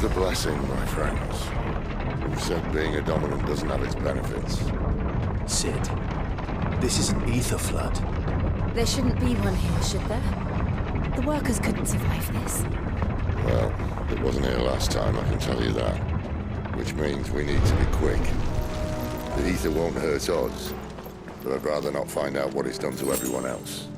with the blessing, my friends. Who said being a dominant doesn't have its benefits? Sid, this is an ether flood. There shouldn't be one here, should there? The workers couldn't survive this. Well, it wasn't here last time, I can tell you that. Which means we need to be quick. The ether won't hurt us, but I'd rather not find out what it's done to everyone else.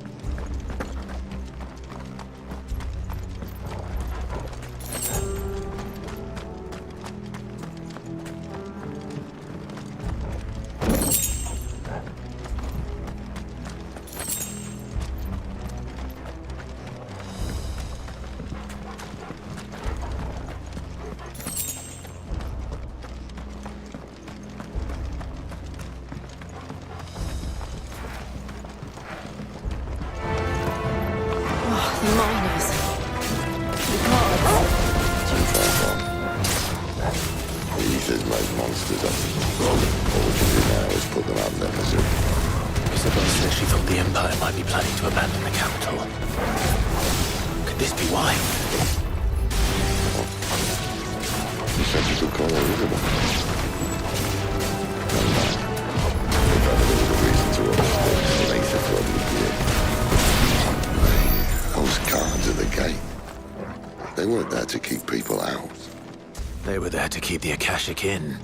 Miners. The gods. Too far gone. The ether's made monsters of them. All we can do now is put them out of their misery. Isabel says she thought the Empire might be planning to abandon the capital. Could this be why? You said you could call her Isabel. Never mind. If ever there was a reason to us, an ether flood would be it. Those guards at the gate. They weren't there to keep people out. They were there to keep the Akashic in.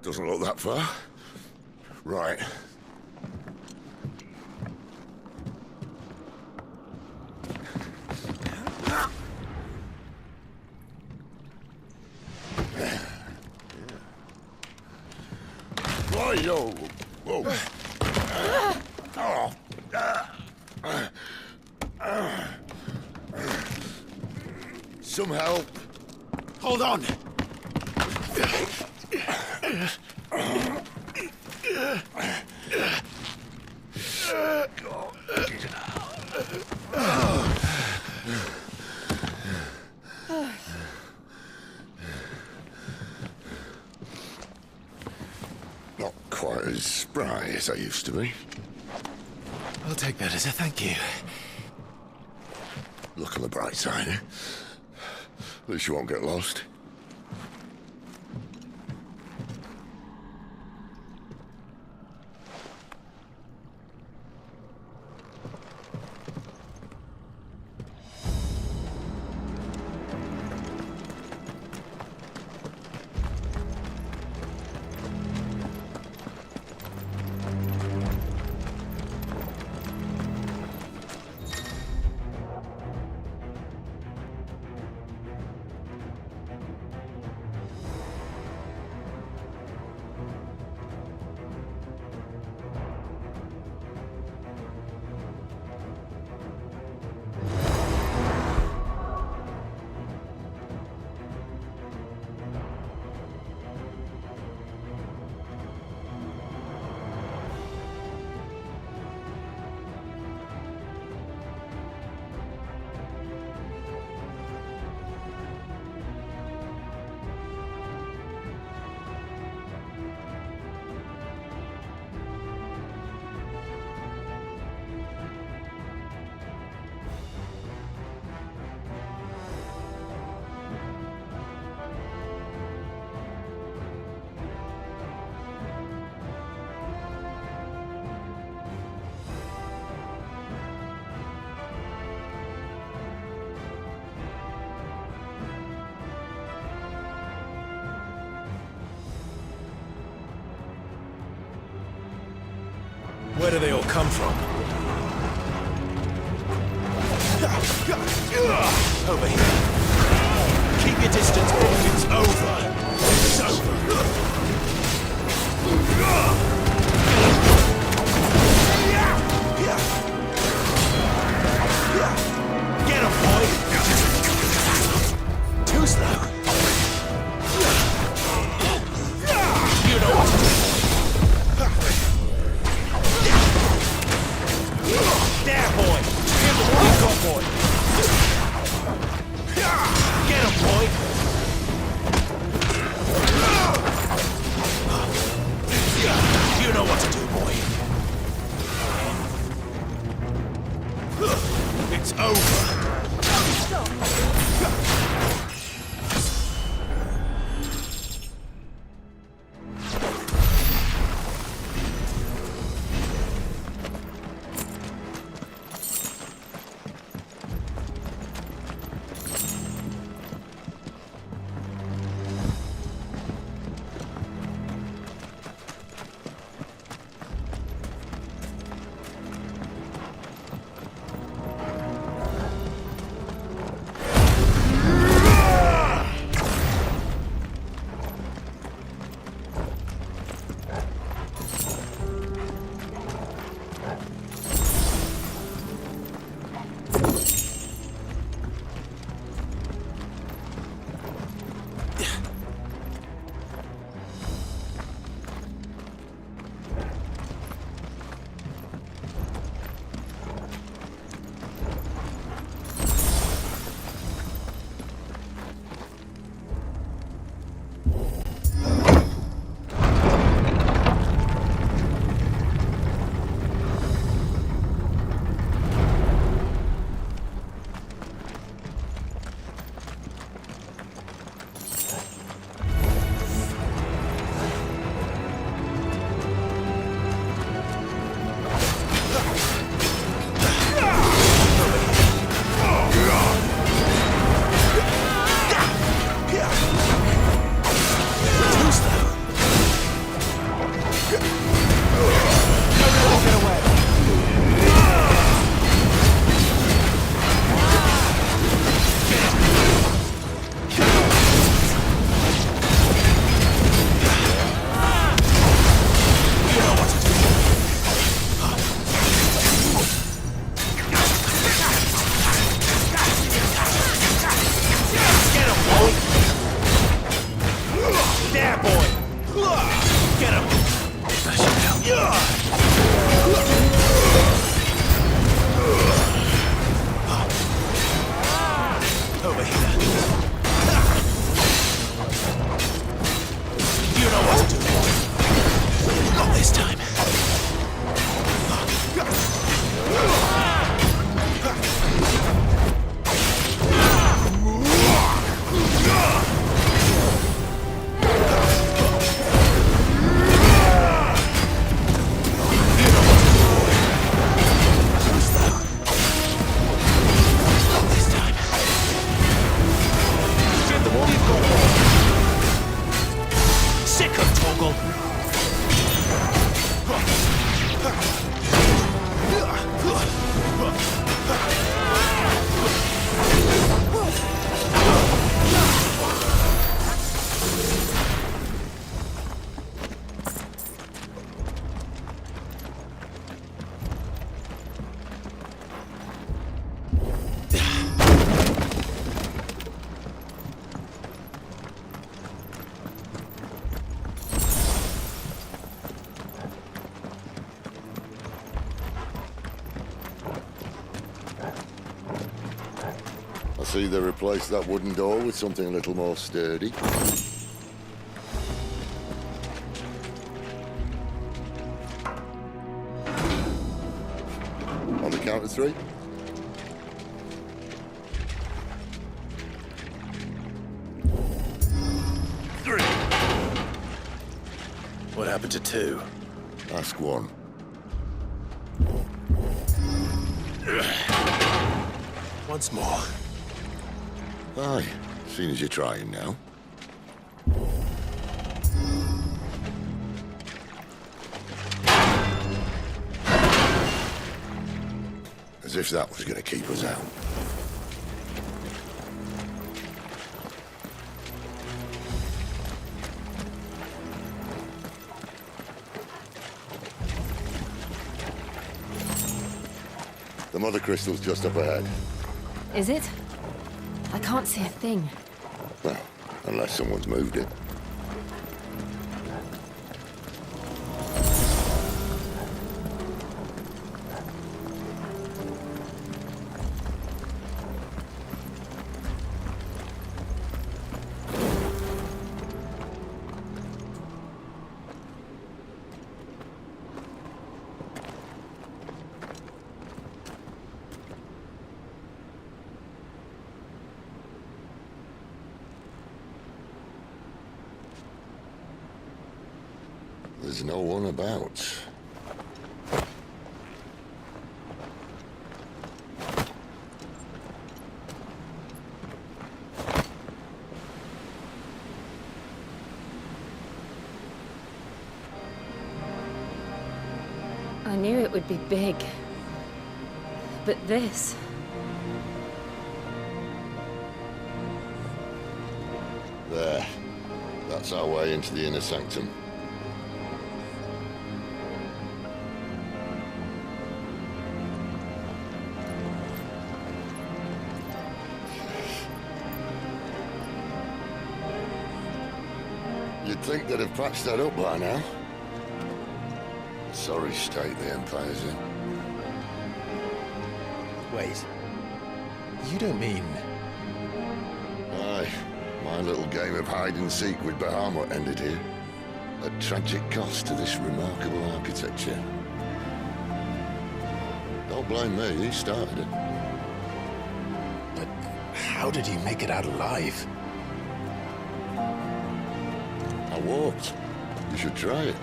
Doesn't look that far. Right. Yo. Whoa. Some help. Hold on! Not quite as spry as I used to be. I'll take that as a thank you. Look on the bright side, eh? At least you won't get lost. Where do they all come from? Over here. Keep your distance, boy. It's over. It's over. Get him, boy! Too slow. You know what to do. There, boy! Give him what you got, boy! Get him, boy! You know what to do, boy. It's over. See, they replaced that wooden door with something a little more sturdy. On the count of three. What happened to two? Ask one. Once more. Aye, seeing as you're trying now. As if that was going to keep us out. The mother crystal's just up ahead. Is it? I can't see a thing. Well, unless someone's moved it. There's no one about. I knew it would be big. But this... There. That's our way into the inner sanctum. You'd think they'd have patched that up by now. Sorry state the Empire's in. Wait. You don't mean... Aye. My little game of hide-and-seek with Bahamut ended here. A tragic cost to this remarkable architecture. Don't blame me, he started it. But how did he make it out alive? I walked. You should try it.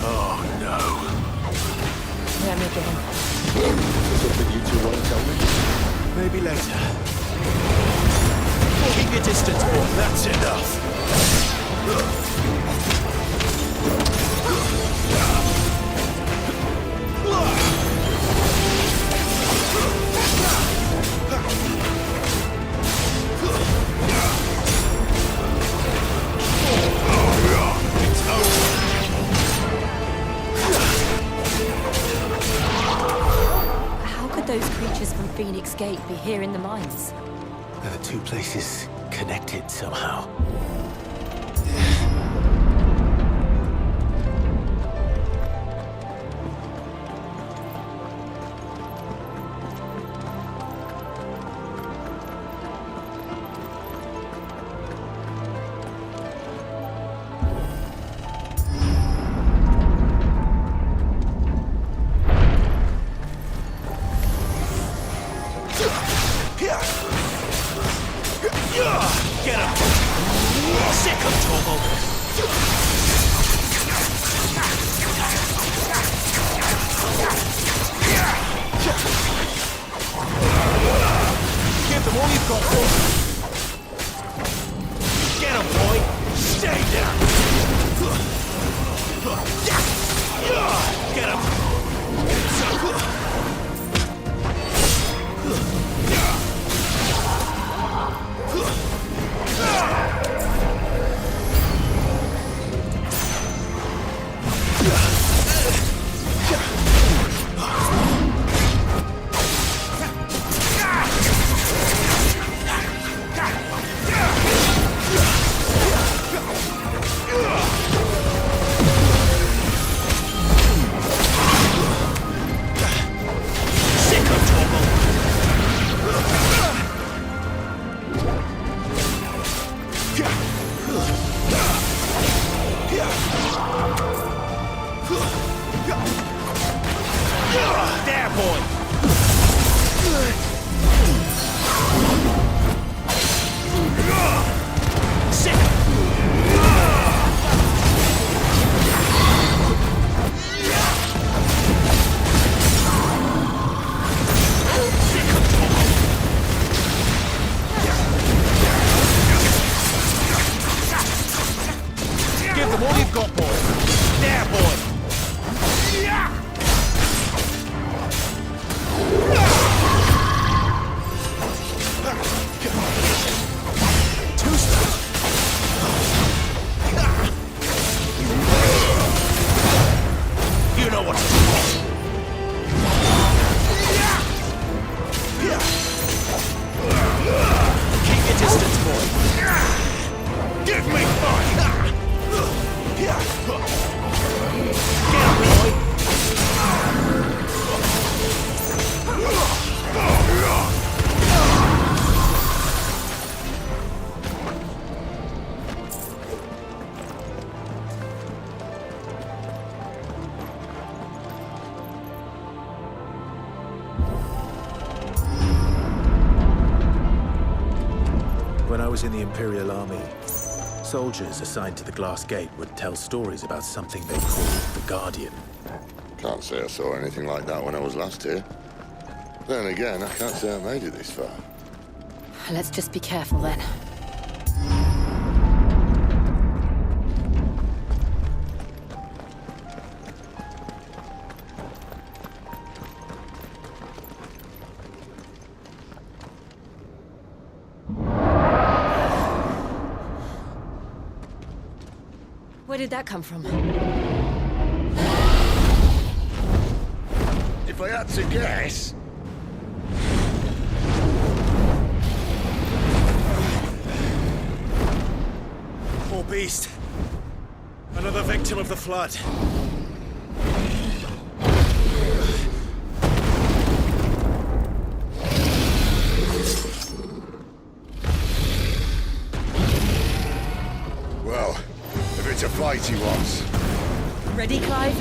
Oh no. Them again. Something you two won't tell me? Maybe later. Keep your distance, boy. That's enough. How could those creatures from Phoenix Gate be here in the mines? Are the two places connected somehow? Get him! was in the Imperial Army, soldiers assigned to the Glass Gate would tell stories about something they called the Guardian. Can't say I saw anything like that when I was last here. Then again, I can't say I made it this far. Let's just be careful then. Where did that come from? If I had to guess... Poor beast. Another victim of the Flood. Well, if it's a fight he wants. Ready, Clive?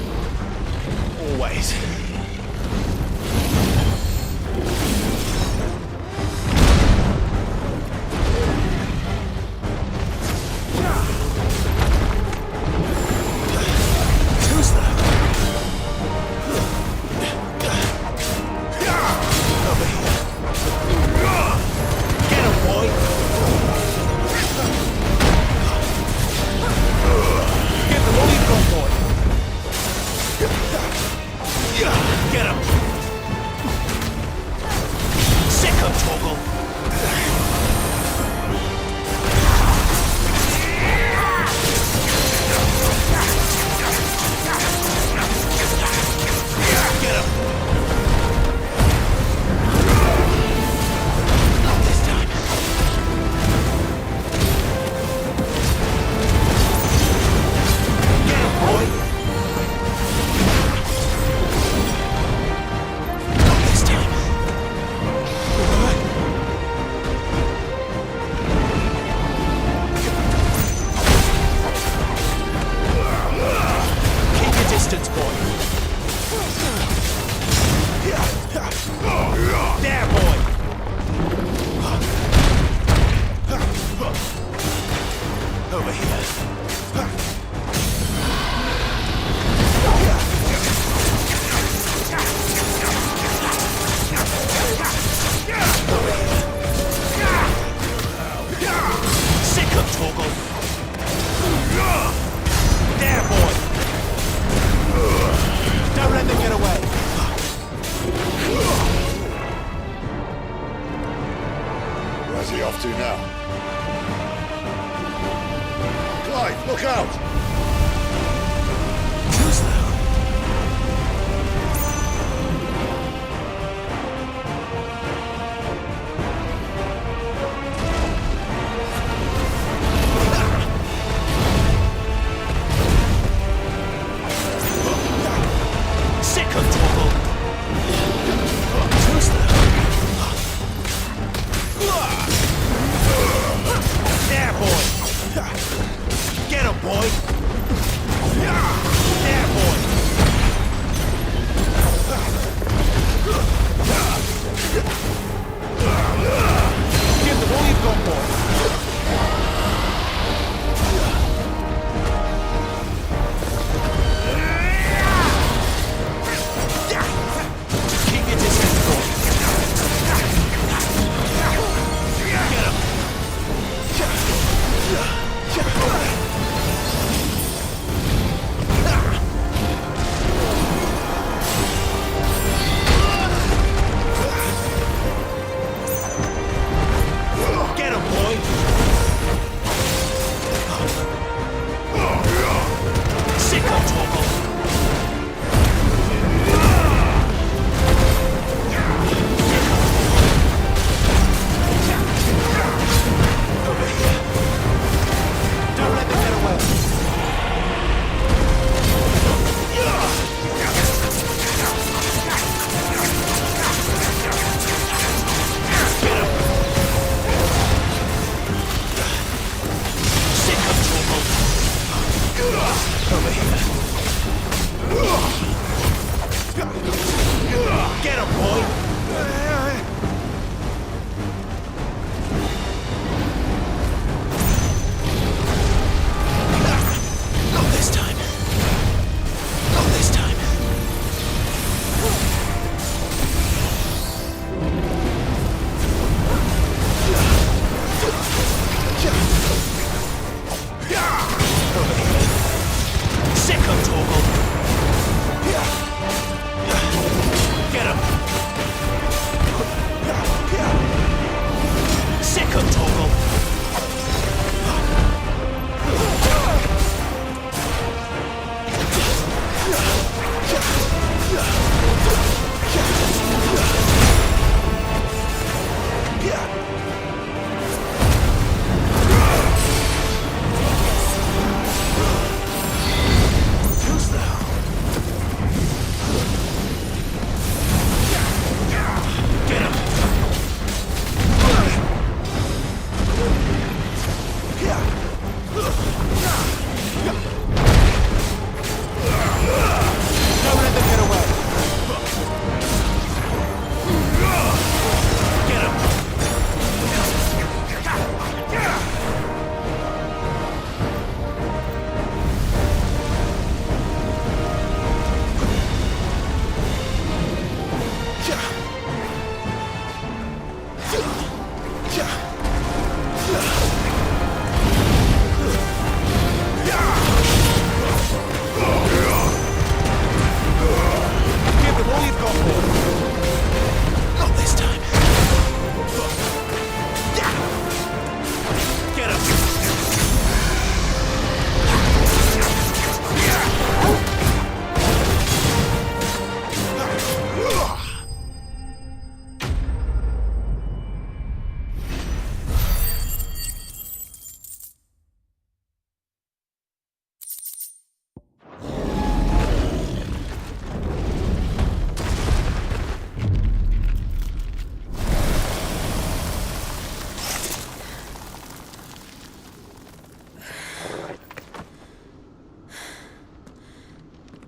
Always. Who's that? Over here. Get him, boy! Get them all you've got, boy! Get him!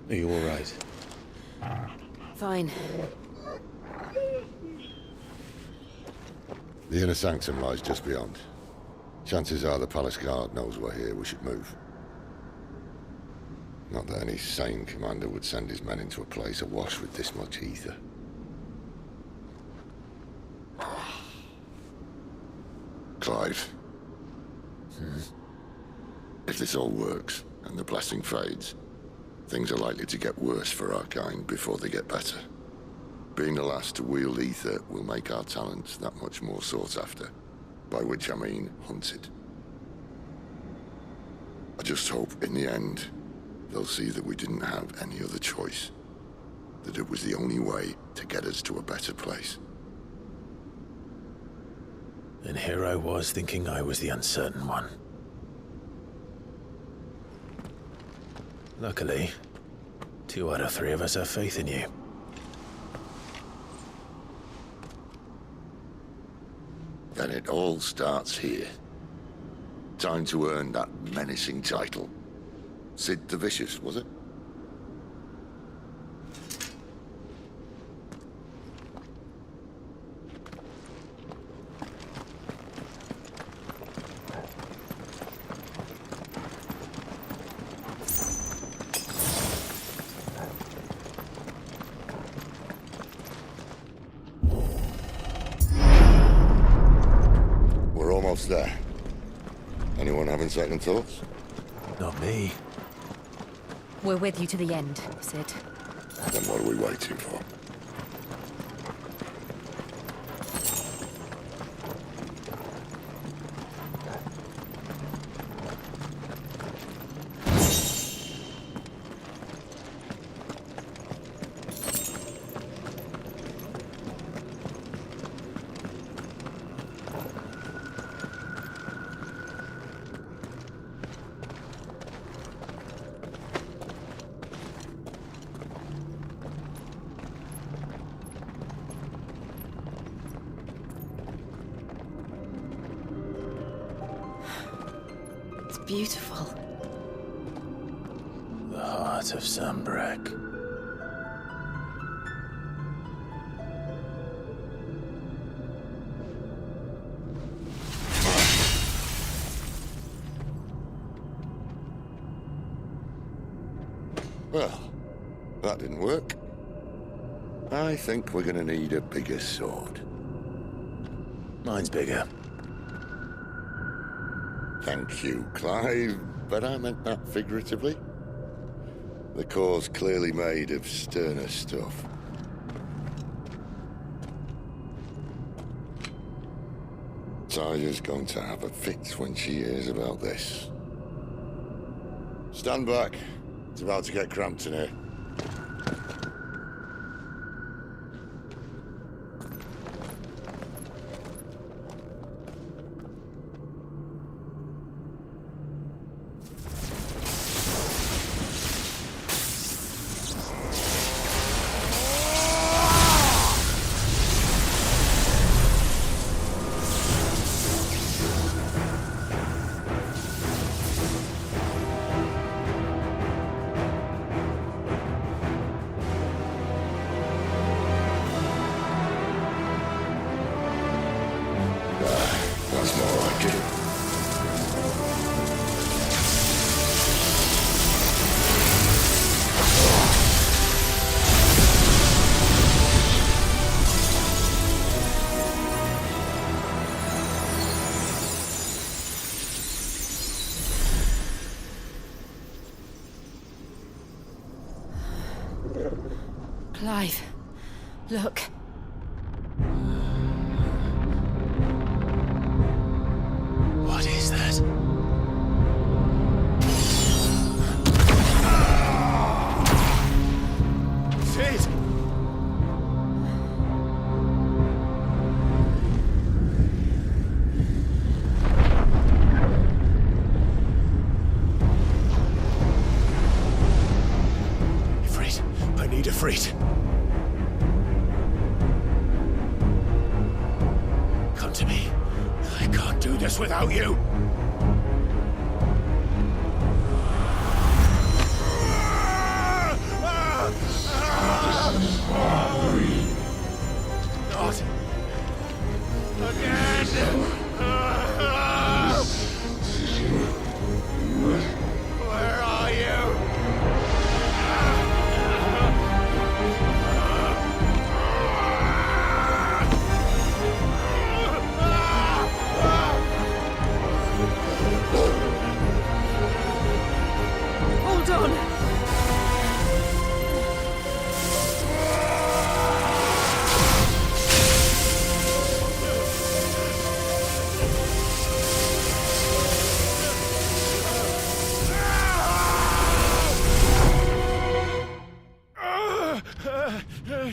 Are you all right? Fine. The inner sanctum lies just beyond. Chances are the palace guard knows we're here. We should move. Not that any sane commander would send his men into a place awash with this much ether. Clive. If this all works, and the blessing fades, things are likely to get worse for our kind before they get better. Being the last to wield ether will make our talents that much more sought after. By which I mean hunted. I just hope, in the end, they'll see that we didn't have any other choice. That it was the only way to get us to a better place. And here I was thinking I was the uncertain one. Luckily, 2 out of 3 of us have faith in you. Then it all starts here. Time to earn that menacing title. Sid the Vicious, was it? We're almost there. Anyone having second thoughts? Not me. We're with you to the end, Sid. Then what are we waiting for? It's beautiful. The heart of Sambrek. Well, that didn't work. I think we're gonna need a bigger sword. Mine's bigger. Thank you, Clive, but I meant that figuratively. The core's clearly made of sterner stuff. Taya's going to have a fit when she hears about this. Stand back. It's about to get cramped in here. That's more like it. Clive, look. What is that? Sid! Ifrit, I need Ifrit. Come to me. I can't do this without you. Where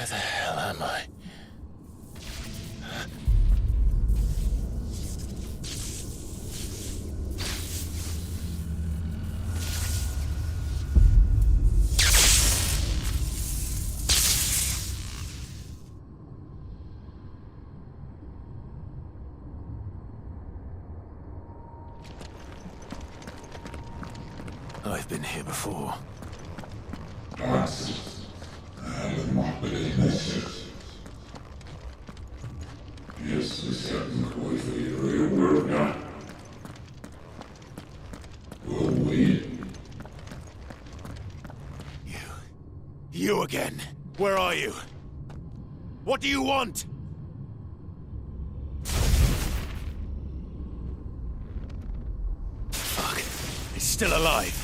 the hell am I? I've been here before. You again. Where are you? What do you want? Fuck. He's still alive.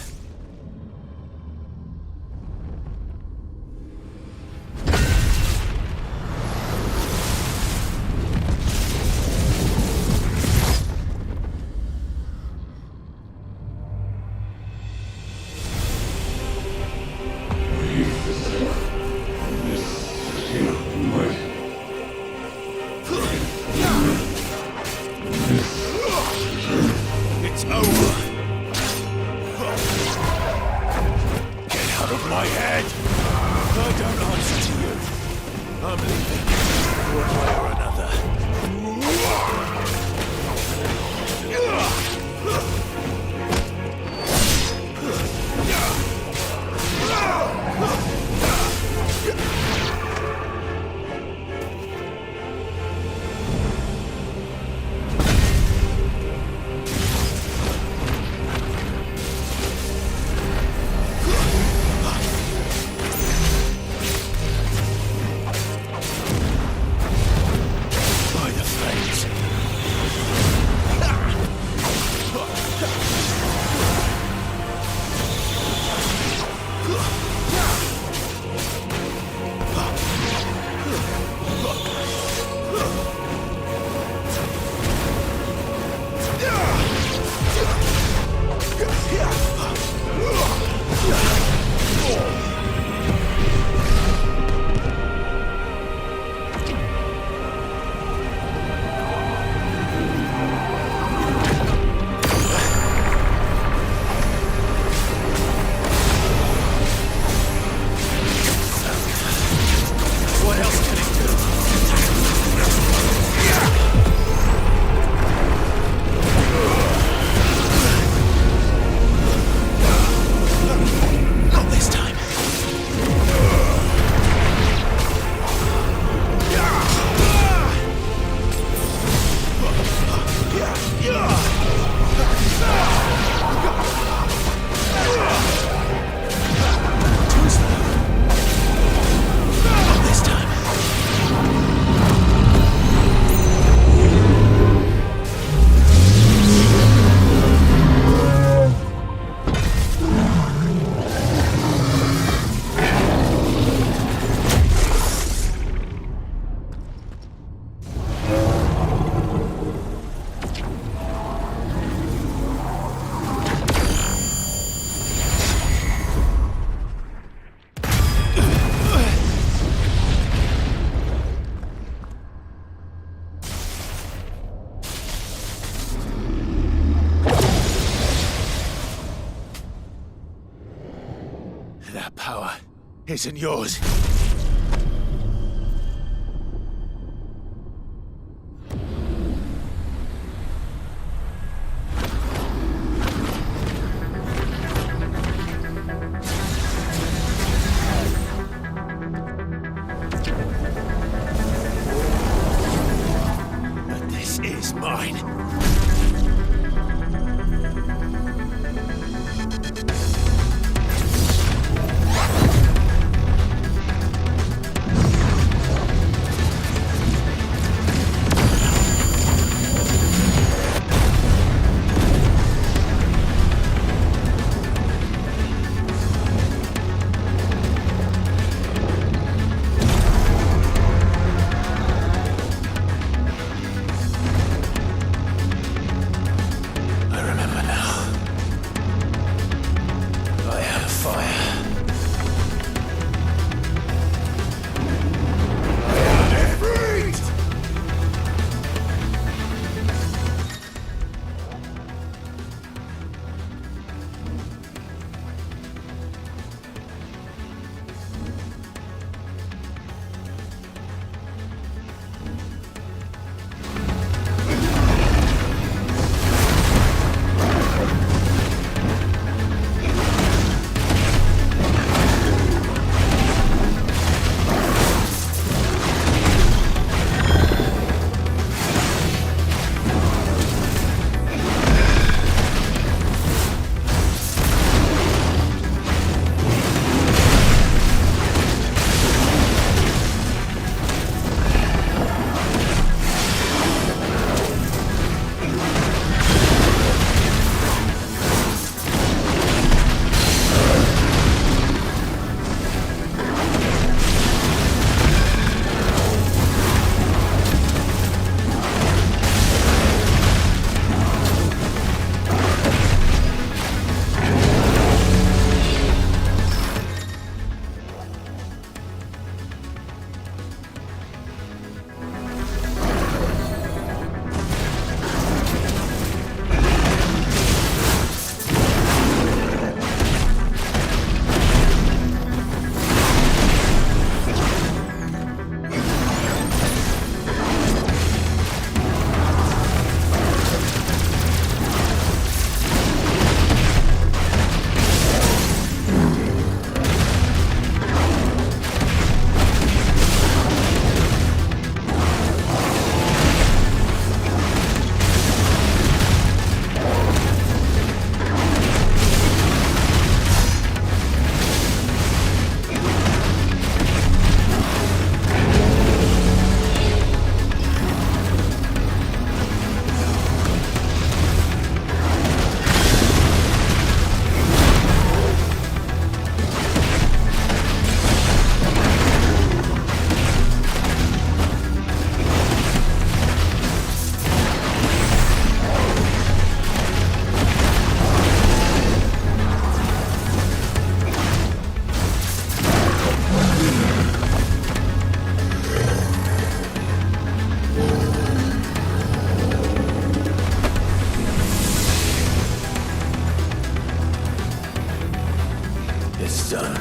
It's over. Get out of my head. I don't answer to you. I'm leaving. One way or another. By the flames. What else can it do? Not this time. Too slow. Not this time. That power isn't yours. But this is mine. It's done.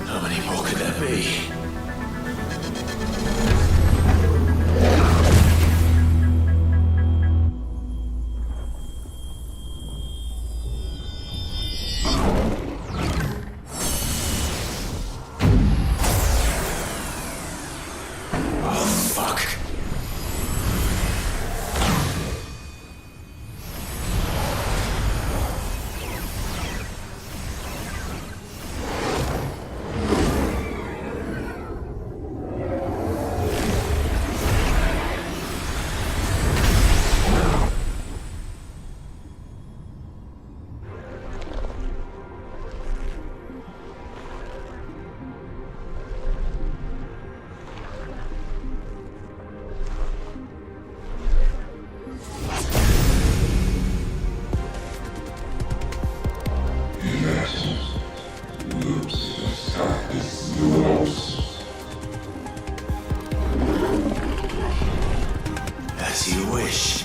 How many more could there be? As you wish.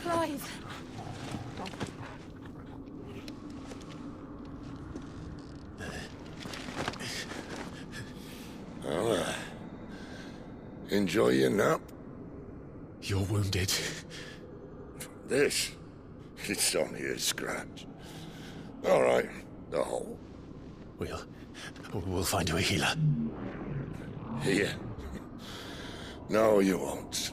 Clive! Well, enjoy your nap. You're wounded. This, it's only a scratch. All right, the hole. We'll find you a healer. Here. No, you won't.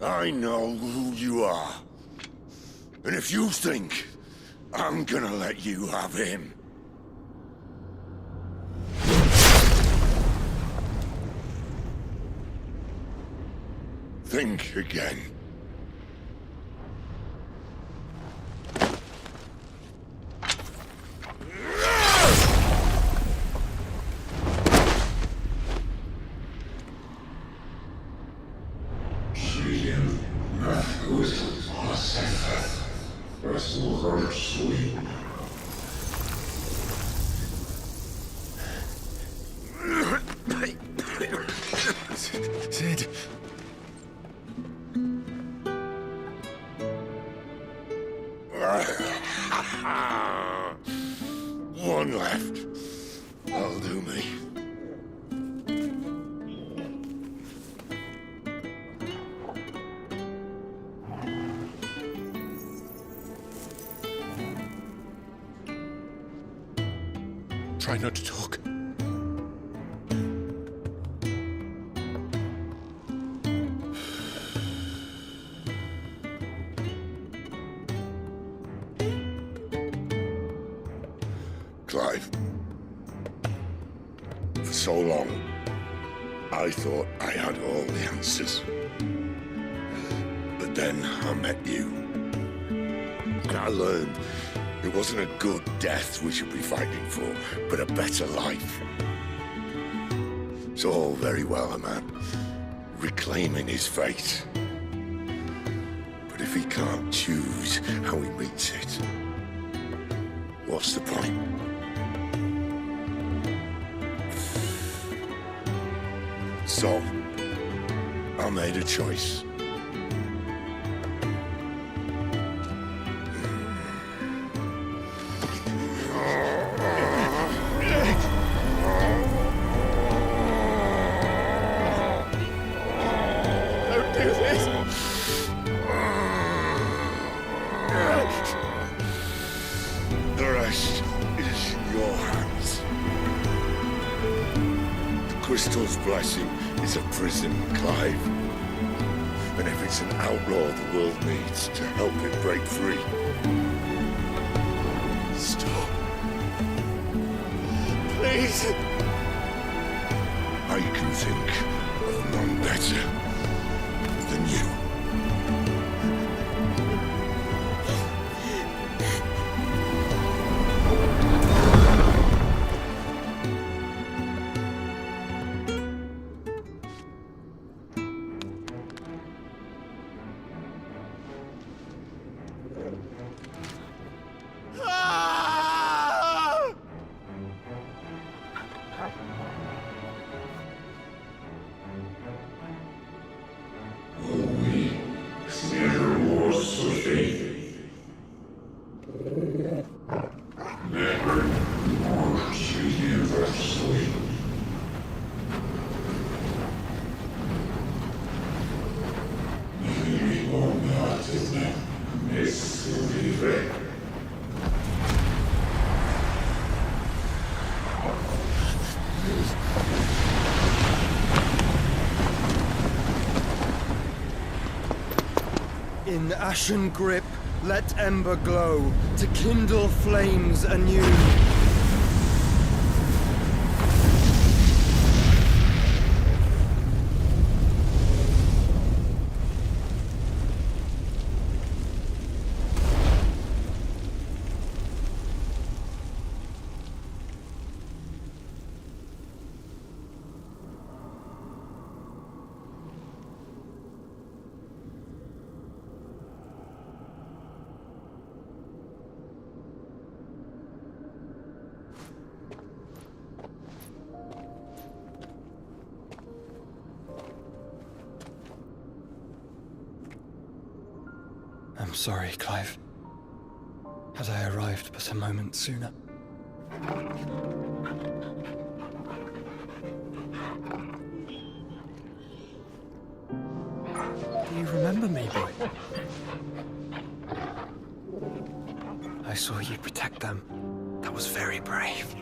I know who you are. And if you think I'm gonna let you have him... think again. Sid. One left. That'll do me. Try not to talk. Clive. For so long, I thought I had all the answers. But then I met you. And I learned it wasn't a good death we should be fighting for, but a better life. It's all very well, a man reclaiming his fate. But if he can't choose how he meets it, what's the point? So, I made a choice. Don't do this! The rest is in your hands. The Crystal's blessing is a prison, Clive. And if it's an outlaw the world needs to help it break free. Stop. Please. I can think of none better than you. In ashen grip, let ember glow, to kindle flames anew. sorry, Clive. Had I arrived but a moment sooner. Do you remember me, boy? I saw you protect them. That was very brave.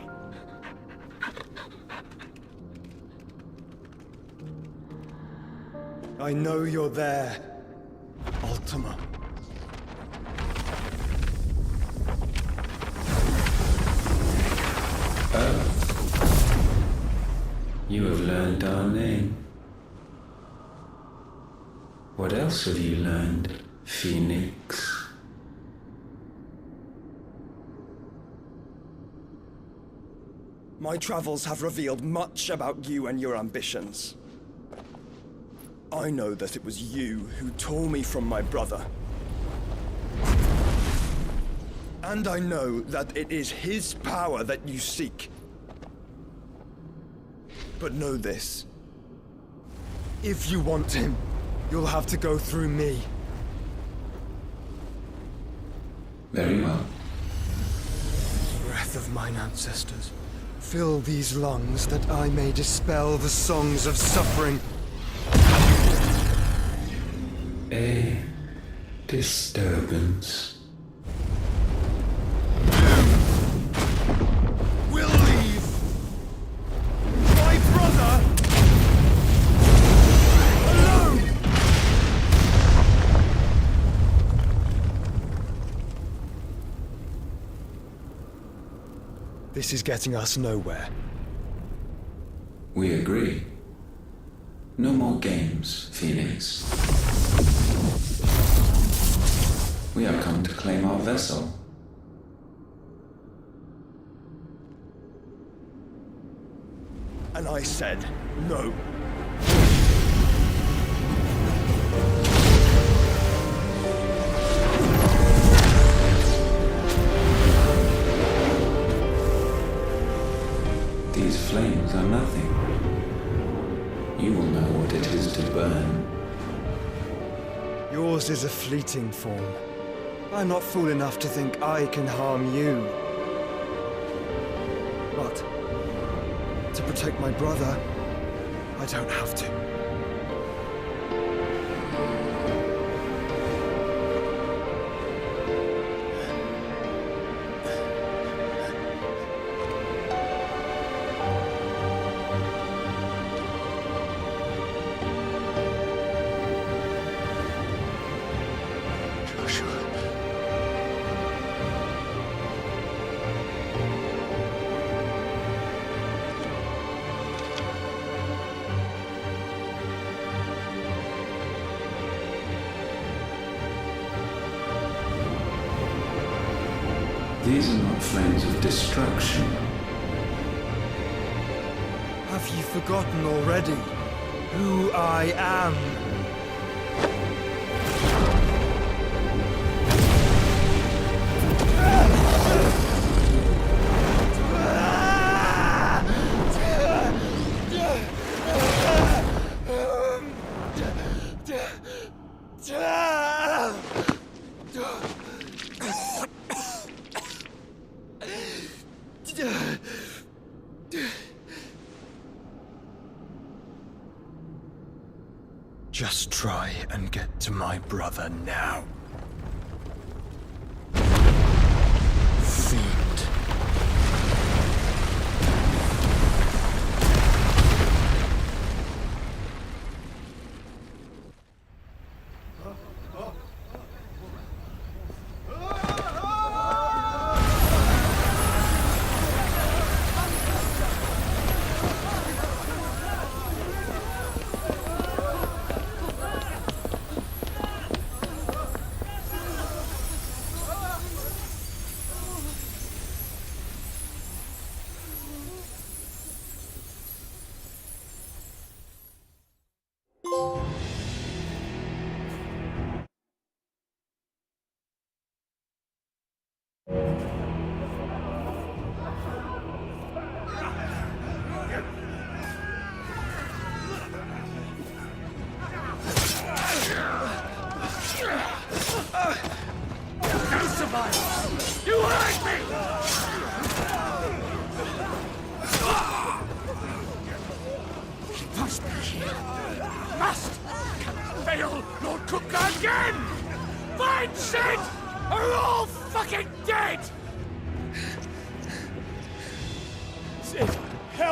I know you're there, Ultima. You have learned our name. What else have you learned, Phoenix? My travels have revealed much about you and your ambitions. I know that it was you who tore me from my brother. And I know that it is his power that you seek. But know this. If you want him, you'll have to go through me. Very well. Breath of mine ancestors, fill these lungs that I may dispel the songs of suffering. A disturbance. We'll leave! My brother! Alone! This is getting us nowhere. We agree. No more games, Phoenix. We have come to claim our vessel. And I said no. These flames are nothing. You will know what it is to burn. Yours is a fleeting form. I'm not fool enough to think I can harm you. But to protect my brother, I don't have to. These are not flames of destruction. Have you forgotten already who I am? Just try and get to my brother now. Fiend.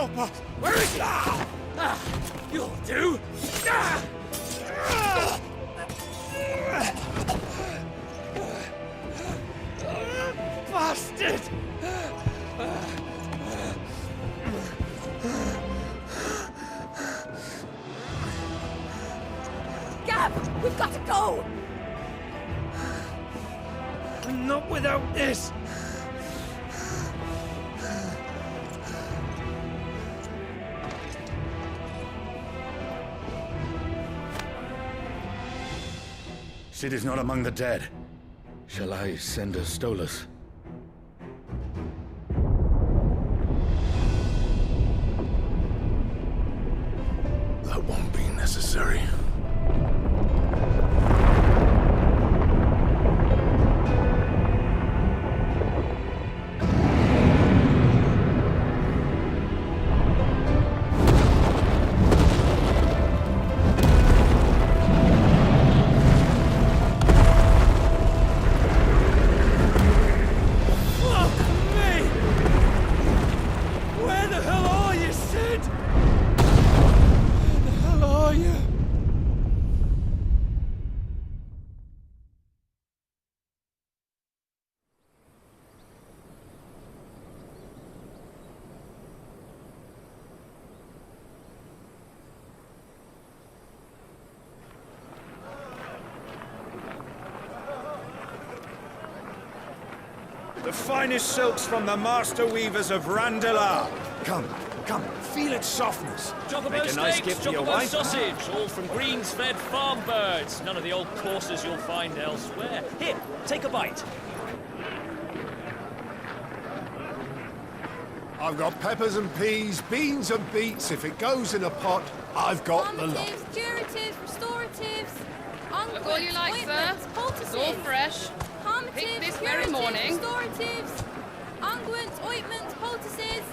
help us! Where is he? You'll do! Bastard! Gab, we've got to go! Not without this! Cid is not among the dead. Shall I send a Stolas? That won't be necessary. The finest silks from the master weavers of Randalar. Come, feel its softness. Chocobo Make a nice steaks, gift for your chocobo wife. sausage, all from greens-fed farm birds. None of the old courses you'll find elsewhere. Here, take a bite. I've got peppers and peas, beans and beets. If it goes in a pot, I've got the lot. Calmatives, curatives, restoratives, unguents, Look all you like, sir. ointments, It's poultices. all fresh. Calmatives, Picked this very curatives, morning. restoratives, unguents, ointments, poultices.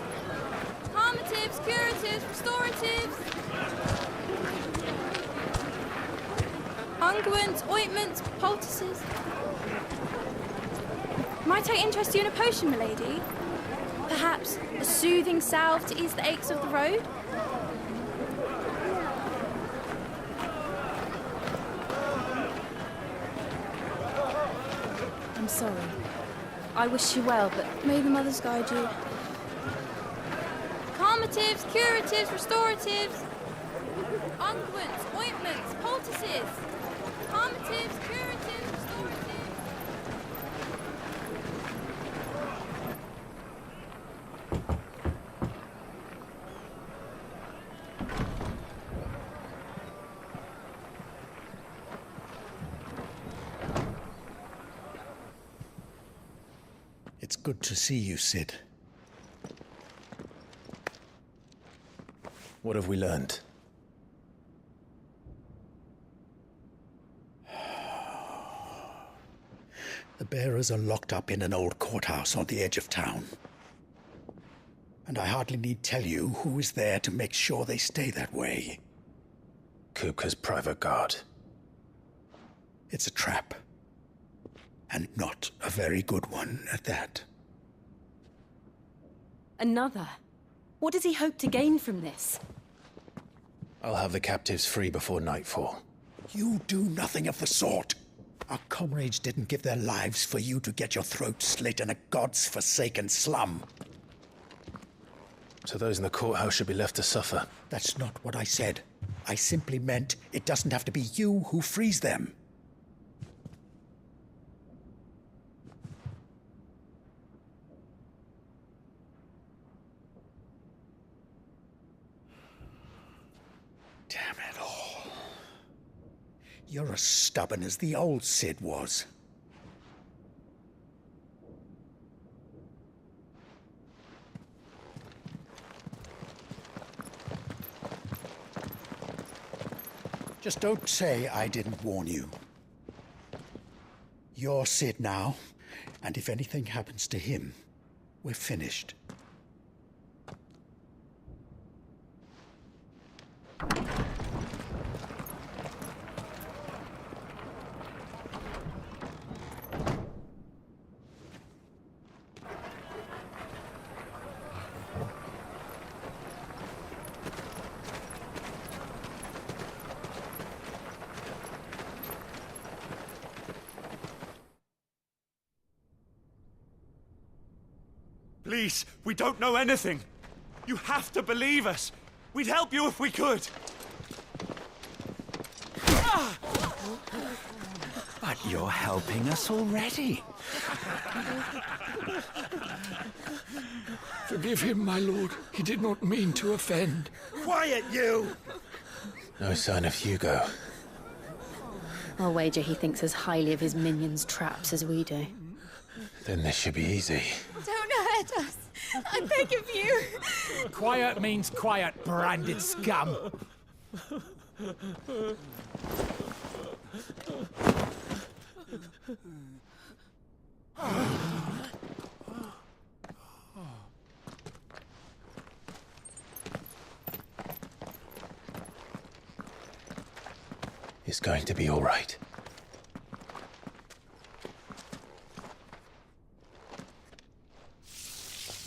Calmatives, curatives, restoratives. Unguents, ointments, poultices. Might I interest you in a potion, milady? Perhaps a soothing salve to ease the aches of the road? I'm sorry. I wish you well, but may the mothers guide you. Calmatives, curatives, restoratives. Unguents, ointments, poultices. Calmatives, curatives, restoratives. It's good to see you, Cid. What have we learned? The bearers are locked up in an old courthouse on the edge of town. And I hardly need tell you who is there to make sure they stay that way. Kupka's private guard. It's a trap. And not a very good one at that. Another? What does he hope to gain from this? I'll have the captives free before nightfall. You do nothing of the sort. Our comrades didn't give their lives for you to get your throat slit in a god's-forsaken slum. So those in the courthouse should be left to suffer. That's not what I said. I simply meant it doesn't have to be you who frees them. Damn it all. You're as stubborn as the old Cid was. Just don't say I didn't warn you. You're Cid now, and if anything happens to him, we're finished. Please, we don't know anything. You have to believe us. We'd help you if we could. But you're helping us already. Forgive him, my lord. He did not mean to offend. Quiet, you! No sign of Hugo. I'll wager he thinks as highly of his minions' traps as we do. Then this should be easy. Don't hurt us. I beg of you. Quiet means quiet, branded scum. It's going to be all right.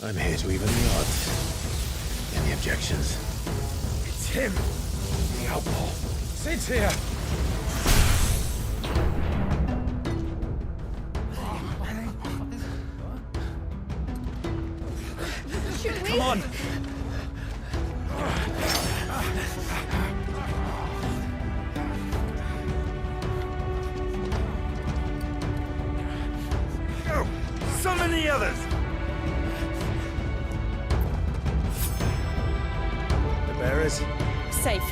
I'm here to even the odds. Any objections? It's him, the outlaw. Sid's here. Should we? Come on. Go! Summon the others! The bearers? Safe.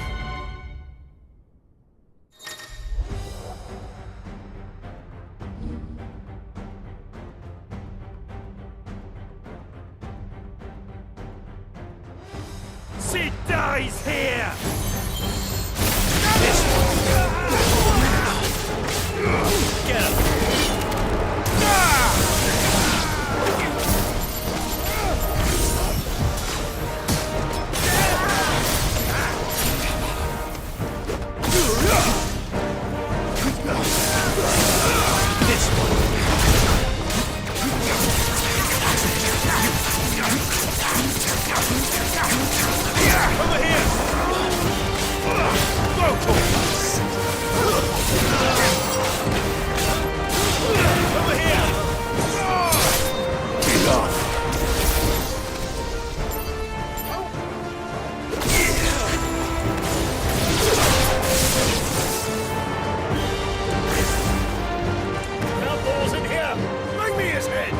Sid dies here! Get him! Over here! Go! Over here! Get off! Outlaws in here! Bring me his head!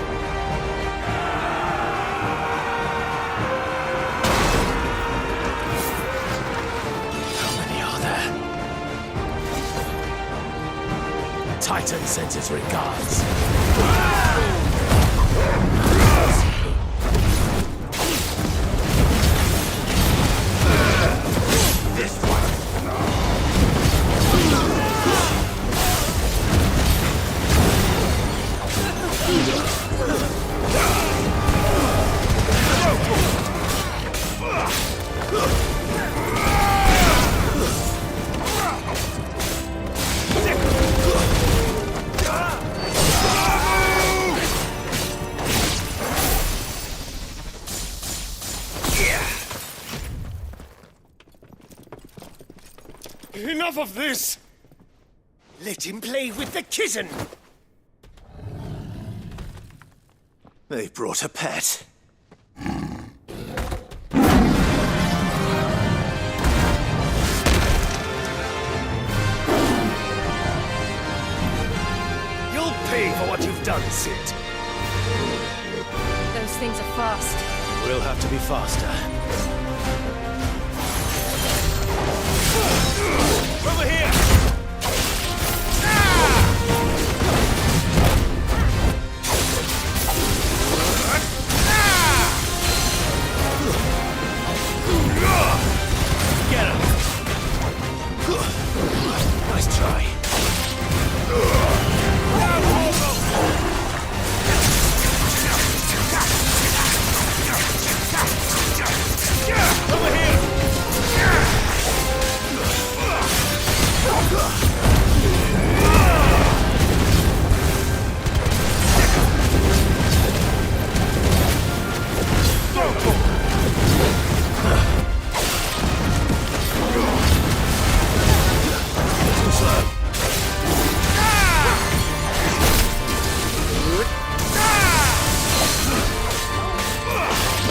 Titan sends his regards. This one! Enough of this! Let him play with the kitten! They brought a pet. You'll pay for what you've done, Sid. Those things are fast. We'll have to be faster. Over here! Get him! Nice try. Over here!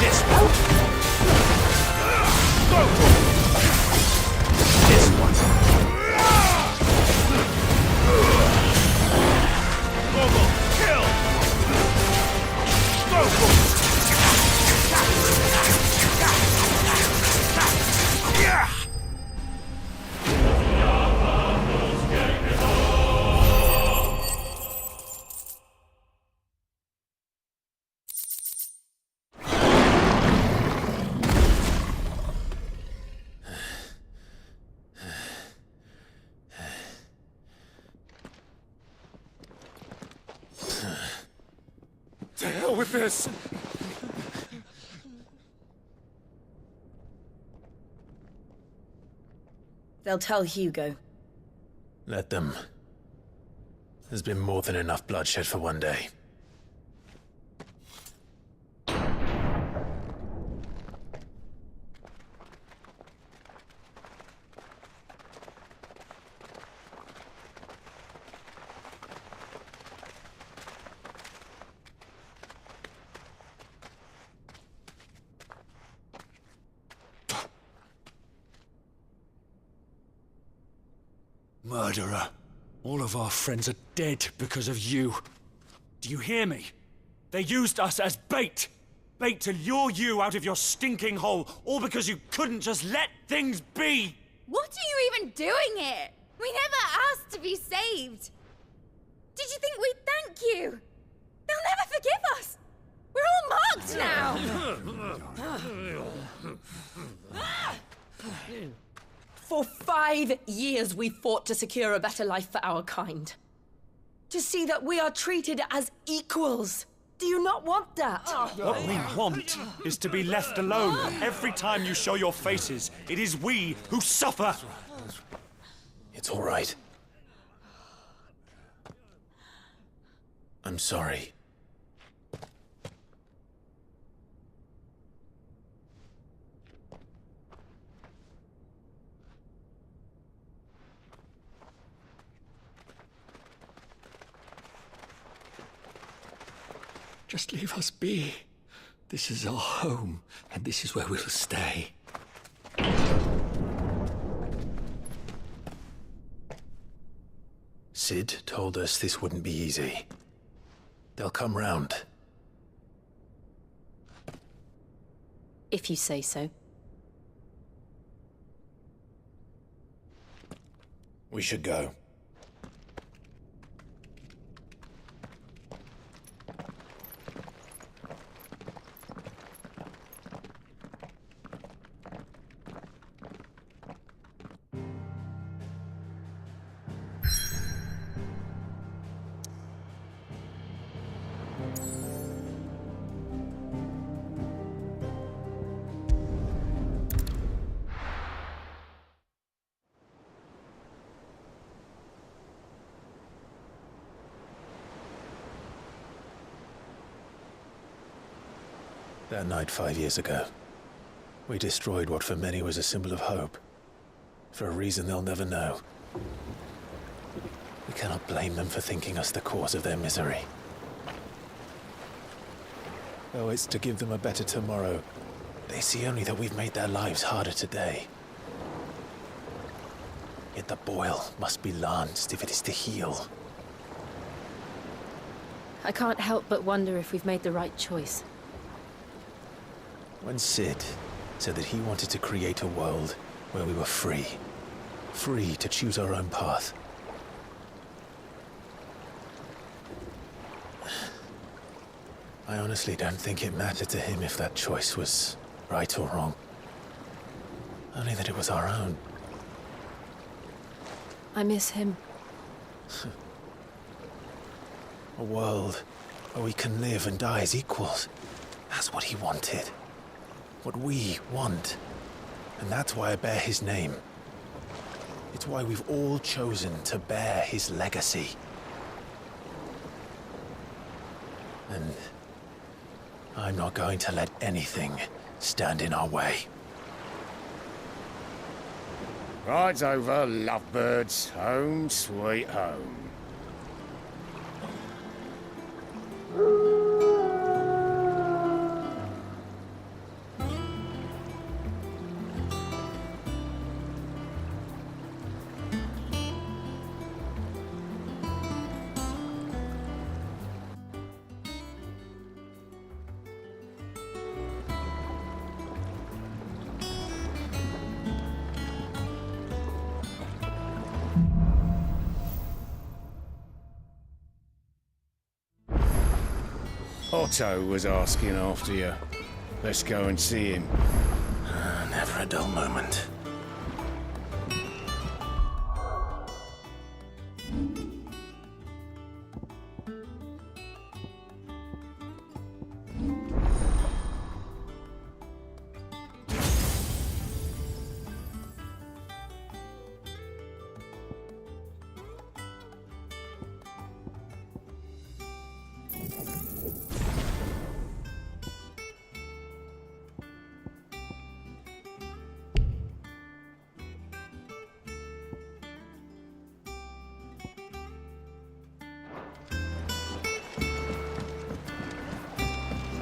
This one. Go for it. This one. Gogol, kill. Go for it. Yeah. To hell with this! They'll tell Hugo. Let them. There's been more than enough bloodshed for one day. Murderer. All of our friends are dead because of you. Do you hear me? They used us as bait. Bait to lure you out of your stinking hole, all because you couldn't just let things be. What are you even doing here? We never asked to be saved. Did you think we'd thank you? They'll never forgive us. We're all marked now. For 5 years we fought to secure a better life for our kind. To see that we are treated as equals. Do you not want that? What we want is to be left alone. Every time you show your faces, it is we who suffer. It's all right. I'm sorry. Just leave us be. This is our home, and this is where we'll stay. Sid told us this wouldn't be easy. They'll come round. If you say so. We should go. That night 5 years ago, we destroyed what for many was a symbol of hope. For a reason they'll never know. We cannot blame them for thinking us the cause of their misery. Though it's to give them a better tomorrow, they see only that we've made their lives harder today. Yet the boil must be lanced if it is to heal. I can't help but wonder if we've made the right choice. When Sid said that he wanted to create a world where we were free. Free to choose our own path. I honestly don't think it mattered to him if that choice was right or wrong. Only that it was our own. I miss him. A world where we can live and die as equals. That's what he wanted. What we want. And that's why I bear his name. It's why we've all chosen to bear his legacy. And I'm not going to let anything stand in our way. Rides over, lovebirds. Home, sweet home. Otto was asking after you. Let's go and see him. Never a dull moment.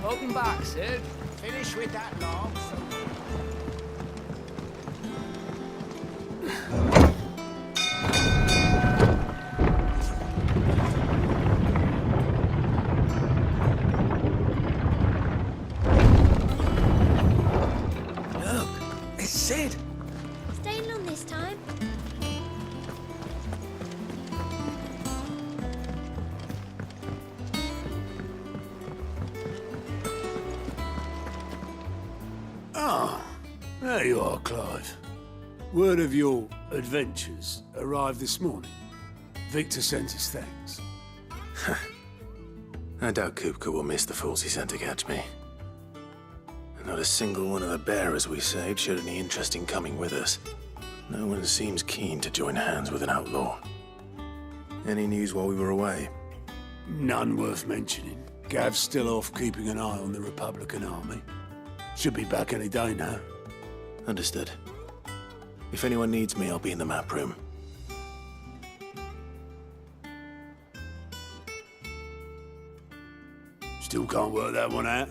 Welcome back, Sid. Finish with that log. Look, it's Sid. Staying long this time? Ah, there you are, Clive. Word of your adventures arrived this morning. Victor sent his thanks. I doubt Kupka will miss the fools he sent to catch me. Not a single one of the bearers we saved showed any interest in coming with us. No one seems keen to join hands with an outlaw. Any news while we were away? None worth mentioning. Gav's still off keeping an eye on the Republican army. Should be back any day now. Understood. If anyone needs me, I'll be in the map room. Still can't work that one out.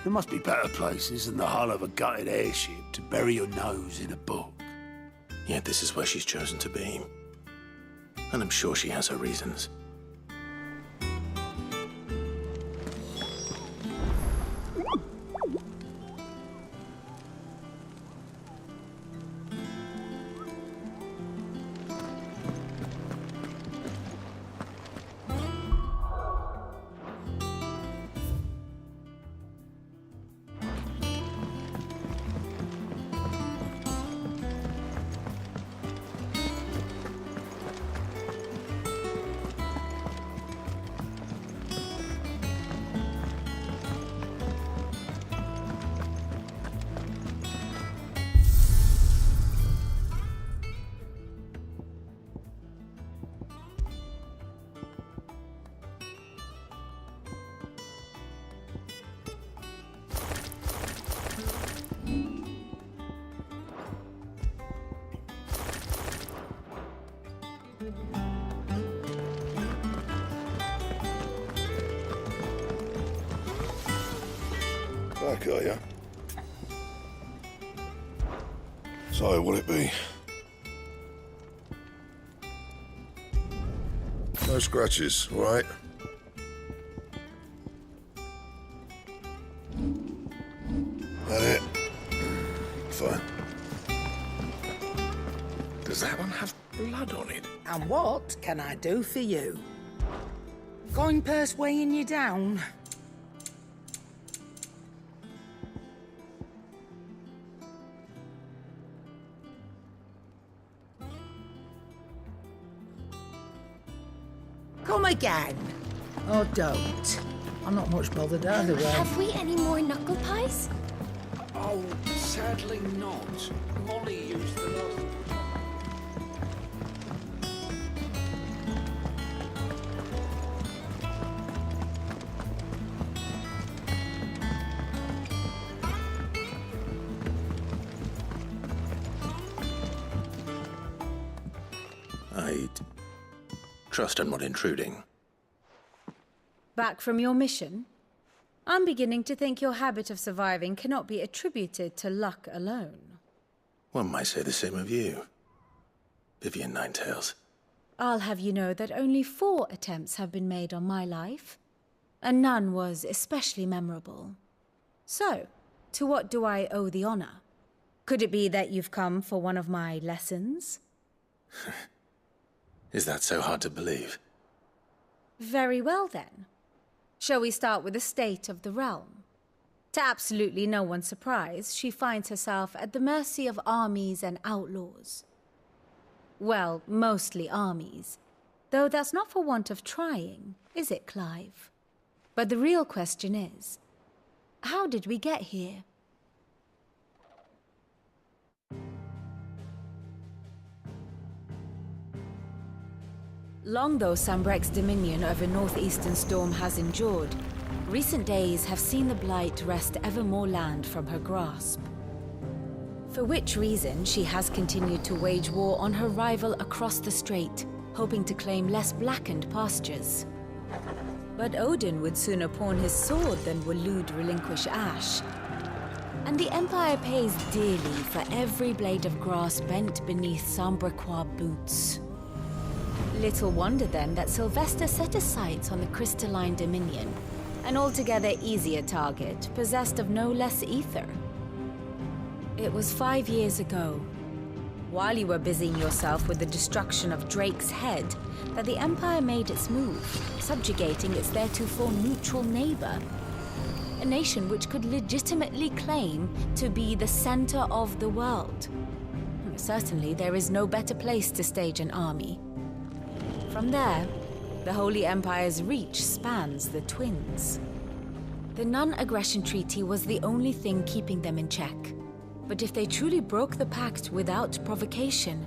There must be better places than the hull of a gutted airship to bury your nose in a book. Yet this is where she's chosen to be. And I'm sure she has her reasons. Back, are ya? So, what'll it be? No scratches, all right? That it? Fine. Does that one have blood on it? And what can I do for you? Coin purse weighing you down? Come again. Or don't. I'm not much bothered either way. Have we any more knuckle pies? Oh, sadly not. Molly used the last. I'd trust I'm not intruding. Back from your mission? I'm beginning to think your habit of surviving cannot be attributed to luck alone. One might say the same of you, Vivian Ninetails. I'll have you know that only 4 attempts have been made on my life, and none was especially memorable. So, to what do I owe the honor? Could it be that you've come for one of my lessons? Is that so hard to believe? Very well then. Shall we start with the state of the realm? To absolutely no one's surprise, she finds herself at the mercy of armies and outlaws. Well, mostly armies. Though that's not for want of trying, is it, Clive? But the real question is, how did we get here? Long though Sambrek's dominion over northeastern Storm has endured, recent days have seen the Blight wrest ever more land from her grasp. For which reason she has continued to wage war on her rival across the strait, hoping to claim less blackened pastures. But Odin would sooner pawn his sword than Waloed relinquish Ash. And the Empire pays dearly for every blade of grass bent beneath Sambrequois boots. Little wonder then that Sylvester set his sights on the Crystalline Dominion, an altogether easier target, possessed of no less ether. It was 5 years ago, while you were busying yourself with the destruction of Drake's head, that the Empire made its move, subjugating its theretofore neutral neighbor. A nation which could legitimately claim to be the center of the world. Certainly, there is no better place to stage an army. From there, the Holy Empire's reach spans the Twins. The non-aggression treaty was the only thing keeping them in check. But if they truly broke the pact without provocation,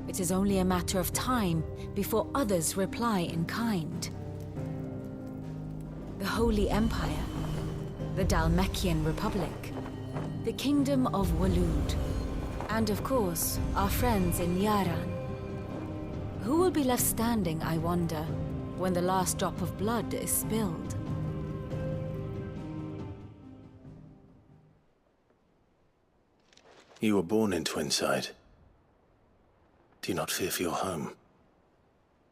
it is only a matter of time before others reply in kind. The Holy Empire, the Dhalmekian Republic, the Kingdom of Waloed, and of course, our friends in Yaran. Who will be left standing, I wonder, when the last drop of blood is spilled? You were born in Twinside. Do you not fear for your home?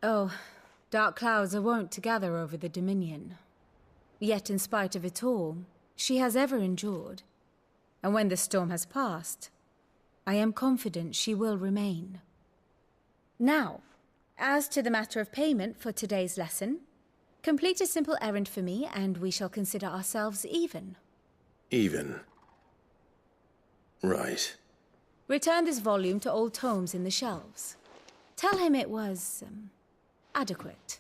Oh, dark clouds are wont to gather over the Dominion. Yet in spite of it all, she has ever endured. And when the storm has passed, I am confident she will remain. Now, as to the matter of payment for today's lesson, complete a simple errand for me and we shall consider ourselves even. Even? Right. Return this volume to old tomes in the shelves. Tell him it was, adequate.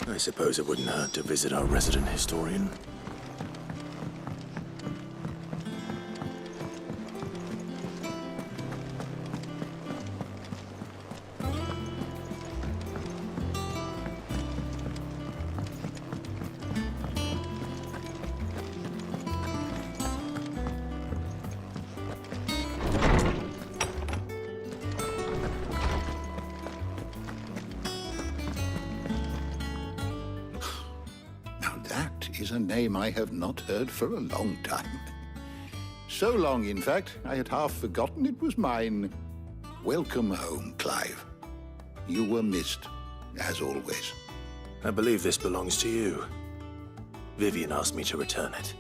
I suppose it wouldn't hurt to visit our resident historian. Is a name I have not heard for a long time. So long, in fact, I had half forgotten it was mine. Welcome home, Clive. You were missed, as always. I believe this belongs to you. Vivian asked me to return it.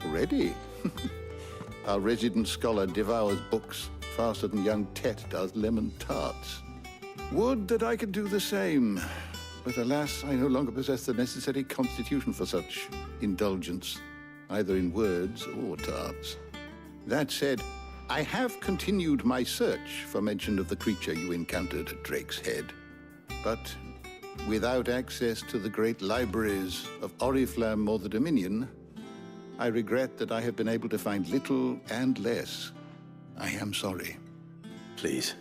Ready? Our resident scholar devours books faster than young Tet does lemon tarts. Would that I could do the same. But alas, I no longer possess the necessary constitution for such indulgence, either in words or tarts. That said, I have continued my search for mention of the creature you encountered at Drake's Head. But without access to the great libraries of Oriflamme or the Dominion, I regret that I have been able to find little and less. I am sorry. Please,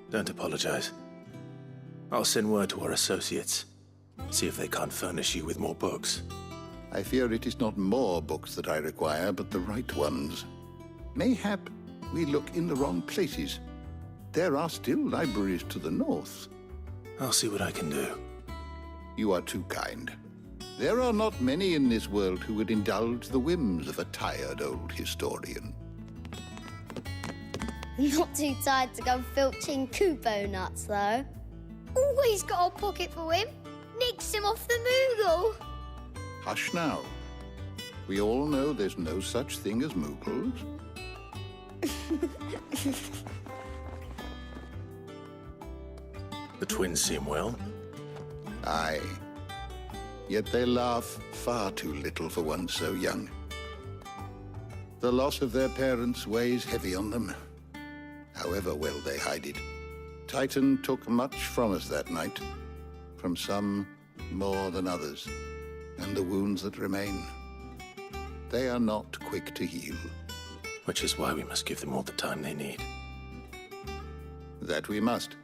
don't apologize. I'll send word to our associates. See if they can't furnish you with more books. I fear it is not more books that I require, but the right ones. Mayhap we look in the wrong places. There are still libraries to the north. I'll see what I can do. You are too kind. There are not many in this world who would indulge the whims of a tired old historian. Not too tired to go filching Kupo nuts, though. Always got a pocket for him. Nicks him off the Moogle. Hush now. We all know there's no such thing as Moogles. The twins seem well. Aye. Yet they laugh far too little for one so young. The loss of their parents weighs heavy on them, however well they hide it. Titan took much from us that night, from some more than others, and the wounds that remain, they are not quick to heal. Which is why we must give them all the time they need. That we must.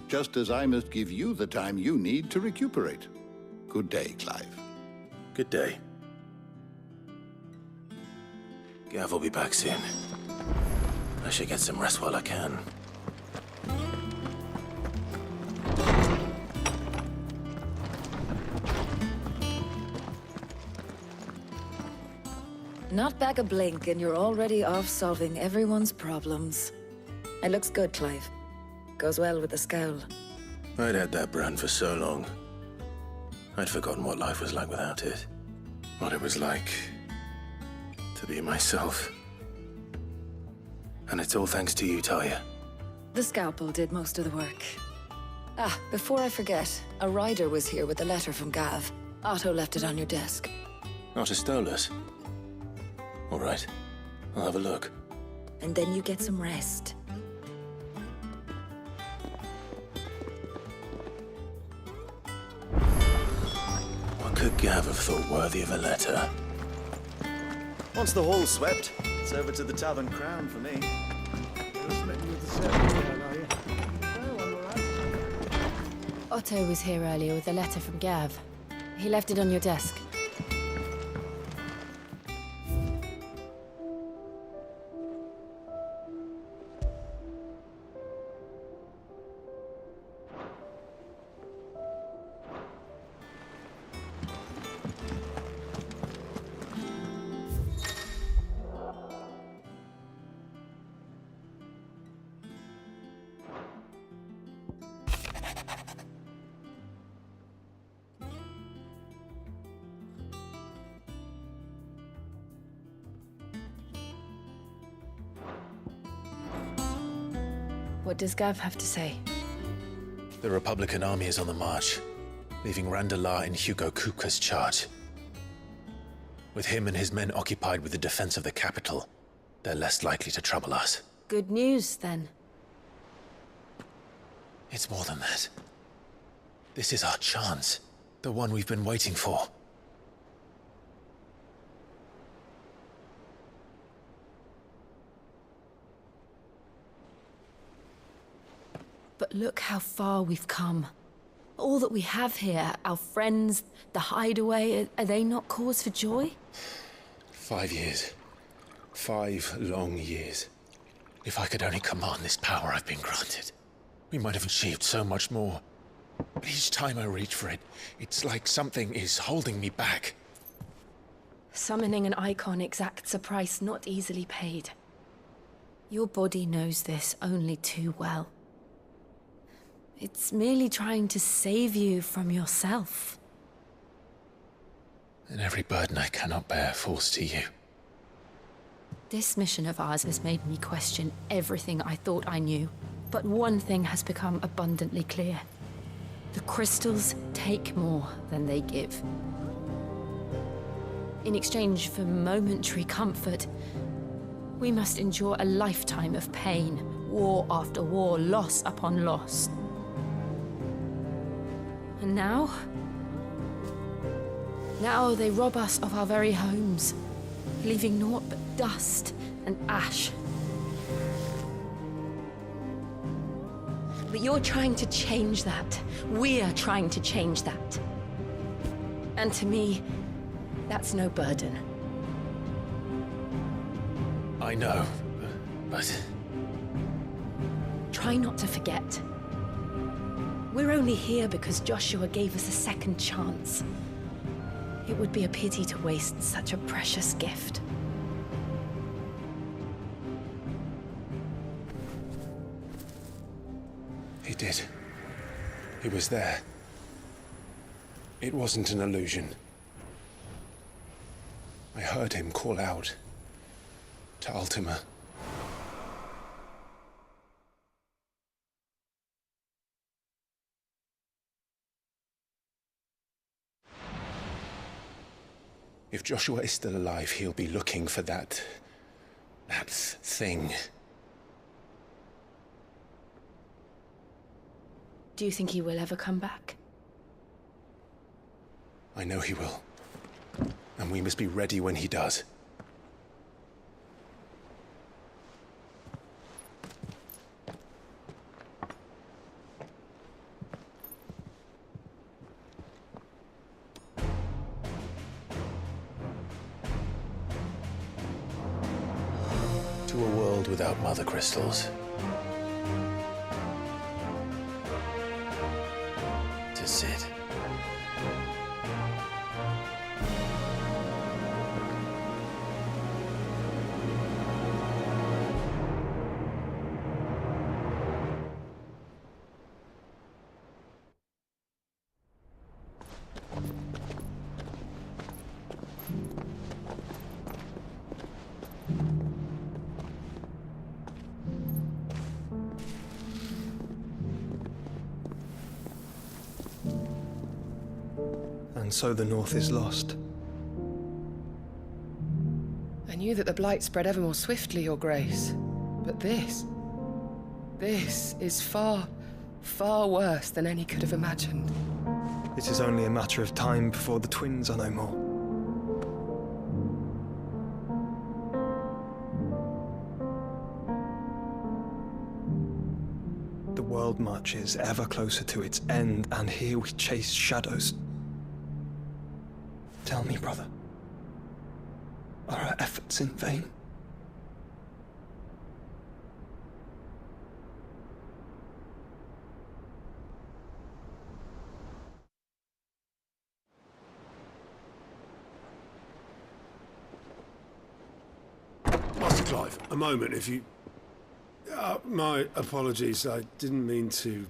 Just as I must give you the time you need to recuperate. Good day, Clive. Good day. Gav will be back soon. I should get some rest while I can. Not back a blink and you're already off solving everyone's problems. It looks good, Clive. Goes well with the scowl. I'd had that brand for so long. I'd forgotten what life was like without it. What it was like to be myself. And it's all thanks to you, Talia. The scalpel did most of the work. Ah, before I forget, a rider was here with a letter from Gav. Otto left it on your desk. Otto stole us. All right, I'll have a look. And then you get some rest. What could Gav have thought worthy of a letter? Once the hall's swept, it's over to the Tavern Crown for me. Otto was here earlier with a letter from Gav. He left it on your desk. What does Gav have to say? The Republican army is on the march, leaving Randalar in Hugo Kupka's charge. With him and his men occupied with the defense of the capital, they're less likely to trouble us. Good news, then. It's more than that. This is our chance. The one we've been waiting for. But look how far we've come. All that we have here, our friends, the hideaway, are they not cause for joy? 5 years. 5 long years. If I could only command this power I've been granted, we might have achieved so much more. But each time I reach for it, it's like something is holding me back. Summoning an icon exacts a price not easily paid. Your body knows this only too well. It's merely trying to save you from yourself. And every burden I cannot bear falls to you. This mission of ours has made me question everything I thought I knew. But one thing has become abundantly clear. The crystals take more than they give. In exchange for momentary comfort, we must endure a lifetime of pain, war after war, loss upon loss. And now they rob us of our very homes, leaving naught but dust and ash. But you're trying to change that. We're trying to change that. And to me, that's no burden. I know, but... Try not to forget. We're only here because Joshua gave us a second chance. It would be a pity to waste such a precious gift. He did. He was there. It wasn't an illusion. I heard him call out to Ultima. If Joshua is still alive, he'll be looking for that thing. Do you think he will ever come back? I know he will. And we must be ready when he does. To a world without mother crystals. To Cid. And so the North is lost. I knew that the Blight spread ever more swiftly, Your Grace. But this is far, far worse than any could have imagined. It is only a matter of time before the twins are no more. The world marches ever closer to its end, and here we chase shadows. Tell me, brother, are our efforts in vain? Master Clive, a moment, if you... my apologies, I didn't mean to...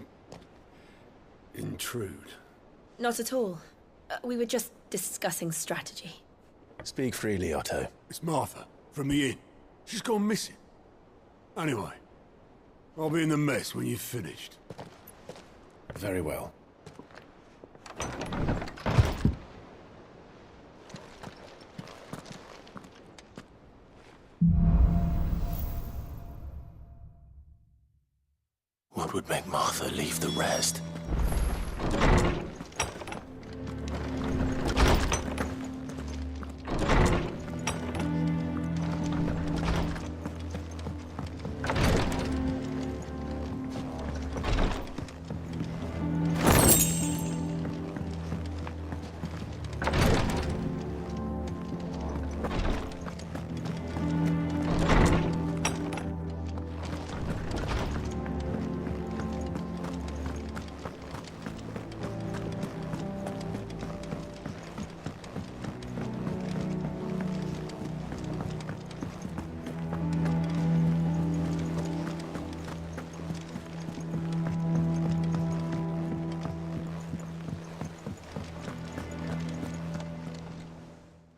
intrude. Not at all. We were just discussing strategy. Speak freely, Otto. It's Martha, from the inn. She's gone missing. Anyway, I'll be in the mess when you've finished. Very well. What would make Martha leave the rest?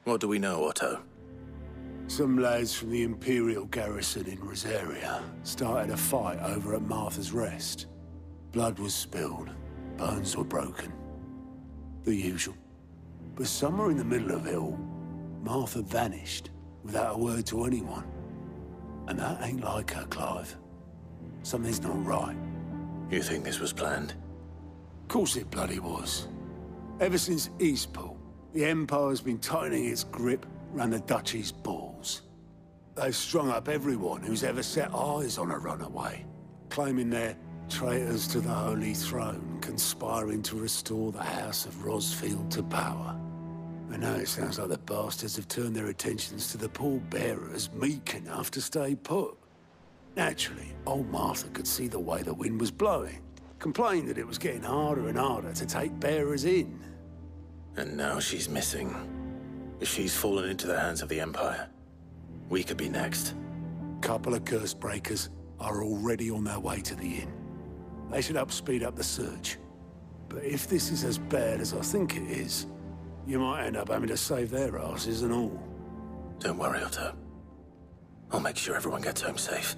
What do we know, Otto? Some lads from the Imperial garrison in Rosaria started a fight over at Martha's Rest. Blood was spilled, bones were broken. The usual. But somewhere in the middle of it all, Martha vanished without a word to anyone. And that ain't like her, Clive. Something's not right. You think this was planned? Of course it bloody was. Ever since Eastpool, the Empire's been tightening its grip around the Duchy's balls. They've strung up everyone who's ever set eyes on a runaway, claiming they're traitors to the Holy Throne, conspiring to restore the House of Rosfield to power. And now it sounds like the bastards have turned their attentions to the pallbearers meek enough to stay put. Naturally, old Martha could see the way the wind was blowing, complained that it was getting harder and harder to take bearers in. And now she's missing. If she's fallen into the hands of the Empire, we could be next. Couple of curse breakers are already on their way to the inn. They should help speed up the search. But if this is as bad as I think it is, you might end up having to save their asses and all. Don't worry, Otto. I'll make sure everyone gets home safe.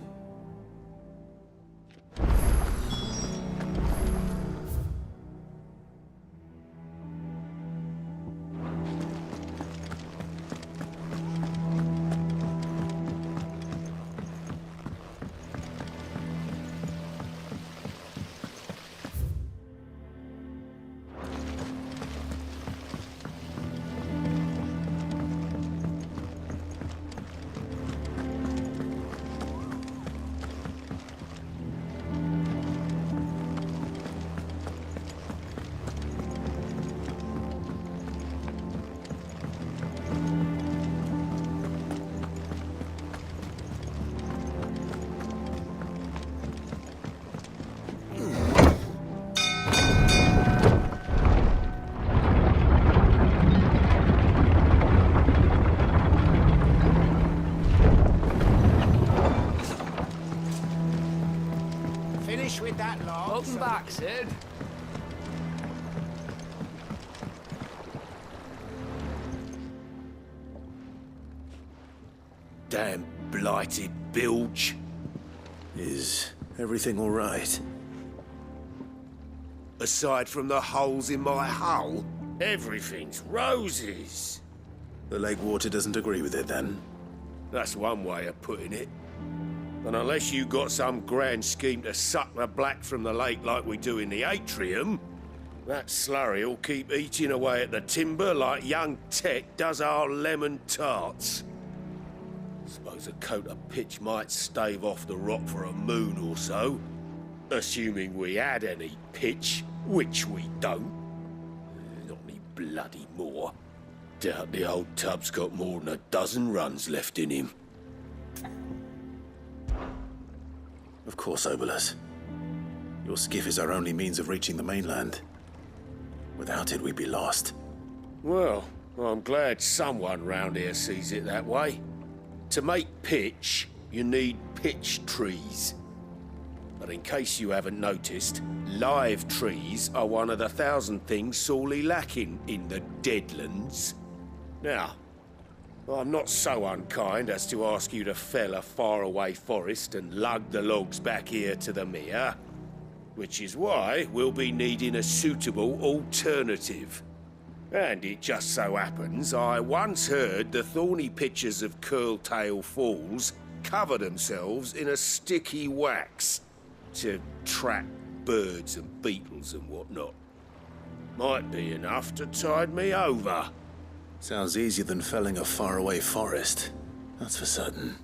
Finish with that log. Welcome back, Sid. Damn blighted bilge. Is everything all right? Aside from the holes in my hull, everything's roses. The lake water doesn't agree with it, then? That's one way of putting it. And unless you got some grand scheme to suck the black from the lake like we do in the atrium, that slurry'll keep eating away at the timber like young Tech does our lemon tarts. Suppose a coat of pitch might stave off the rock for a moon or so, assuming we had any pitch, which we don't. Not any bloody more. Doubt the old tub's got more than a dozen runs left in him. Of course, Obolus. Your skiff is our only means of reaching the mainland. Without it, we'd be lost. Well, I'm glad someone round here sees it that way. To make pitch, you need pitch trees. But in case you haven't noticed, live trees are one of the 1,000 things sorely lacking in the Deadlands. Now, I'm not so unkind as to ask you to fell a faraway forest and lug the logs back here to the mere, which is why we'll be needing a suitable alternative. And it just so happens I once heard the thorny pitchers of Curltail Falls cover themselves in a sticky wax to trap birds and beetles and whatnot. Might be enough to tide me over. Sounds easier than felling a faraway forest. That's for certain.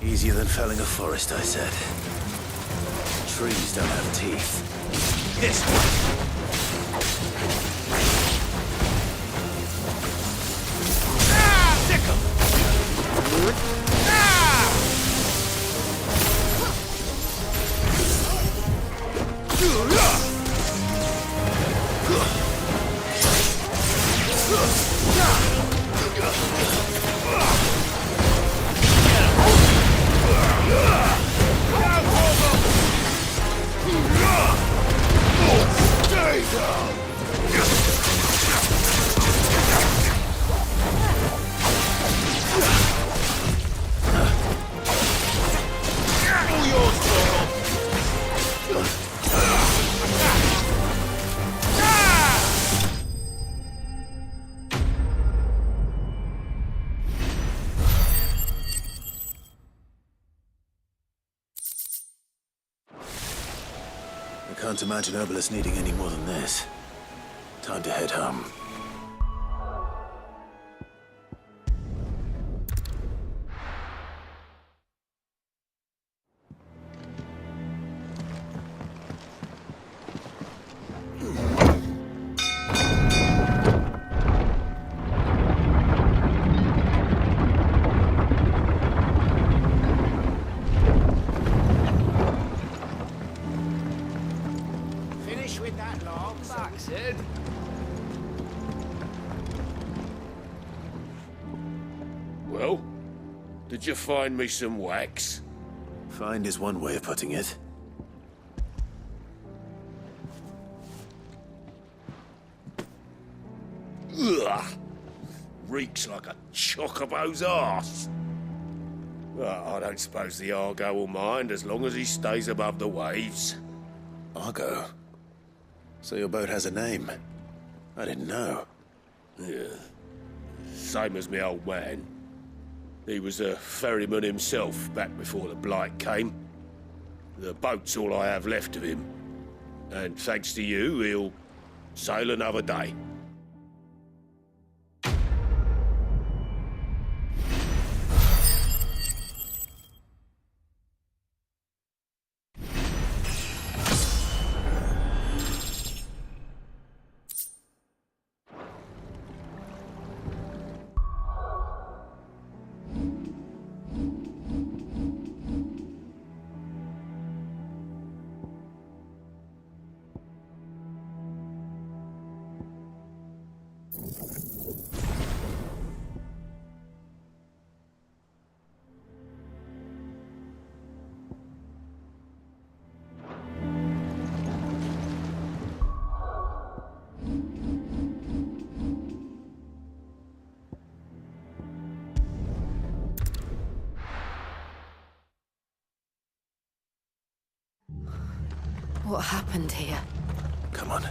Easier than felling a forest, I said. Trees don't have teeth. This one! Ah! Sickle! I can't imagine Obolus needing any more than this. Time to head home. Well, did you find me some wax? Find is one way of putting it. Ugh! Reeks like a chocobo's arse. Well, I don't suppose the Argo will mind as long as he stays above the waves. Argo? So your boat has a name? I didn't know. Yeah. Same as me old man. He was a ferryman himself back before the Blight came. The boat's all I have left of him. And thanks to you, he'll sail another day. What happened here? Come on.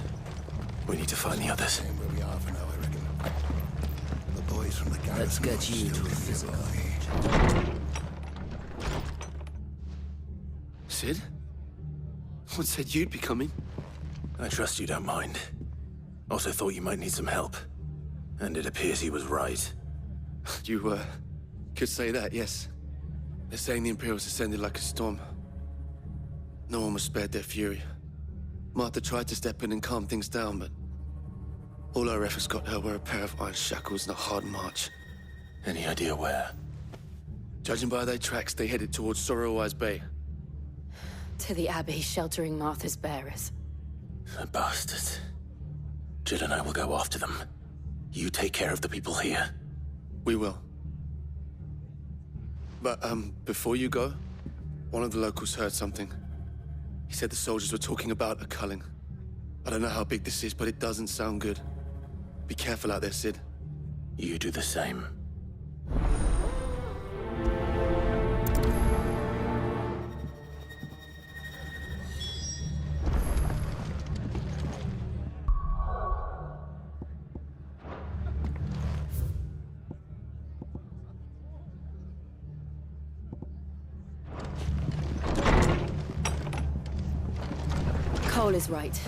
We need to find the others. Where we are for now, I reckon. The boys from the garrison. Let's get you to a physical. Sid? What said you'd be coming? I trust you don't mind. Also thought you might need some help. And it appears he was right. You, could say that, yes. They're saying the Imperials descended like a storm. No one was spared their fury. Martha tried to step in and calm things down, but all our efforts got her were a pair of iron shackles and a hard march. Any idea where? Judging by their tracks, they headed towards Sorrowwise Bay. To the Abbey, sheltering Martha's bearers. The bastards. Jill and I will go after them. You take care of the people here. We will. But, before you go, one of the locals heard something. He said the soldiers were talking about a culling. I don't know how big this is, but it doesn't sound good. Be careful out there, Sid. You do the same. Cole is right.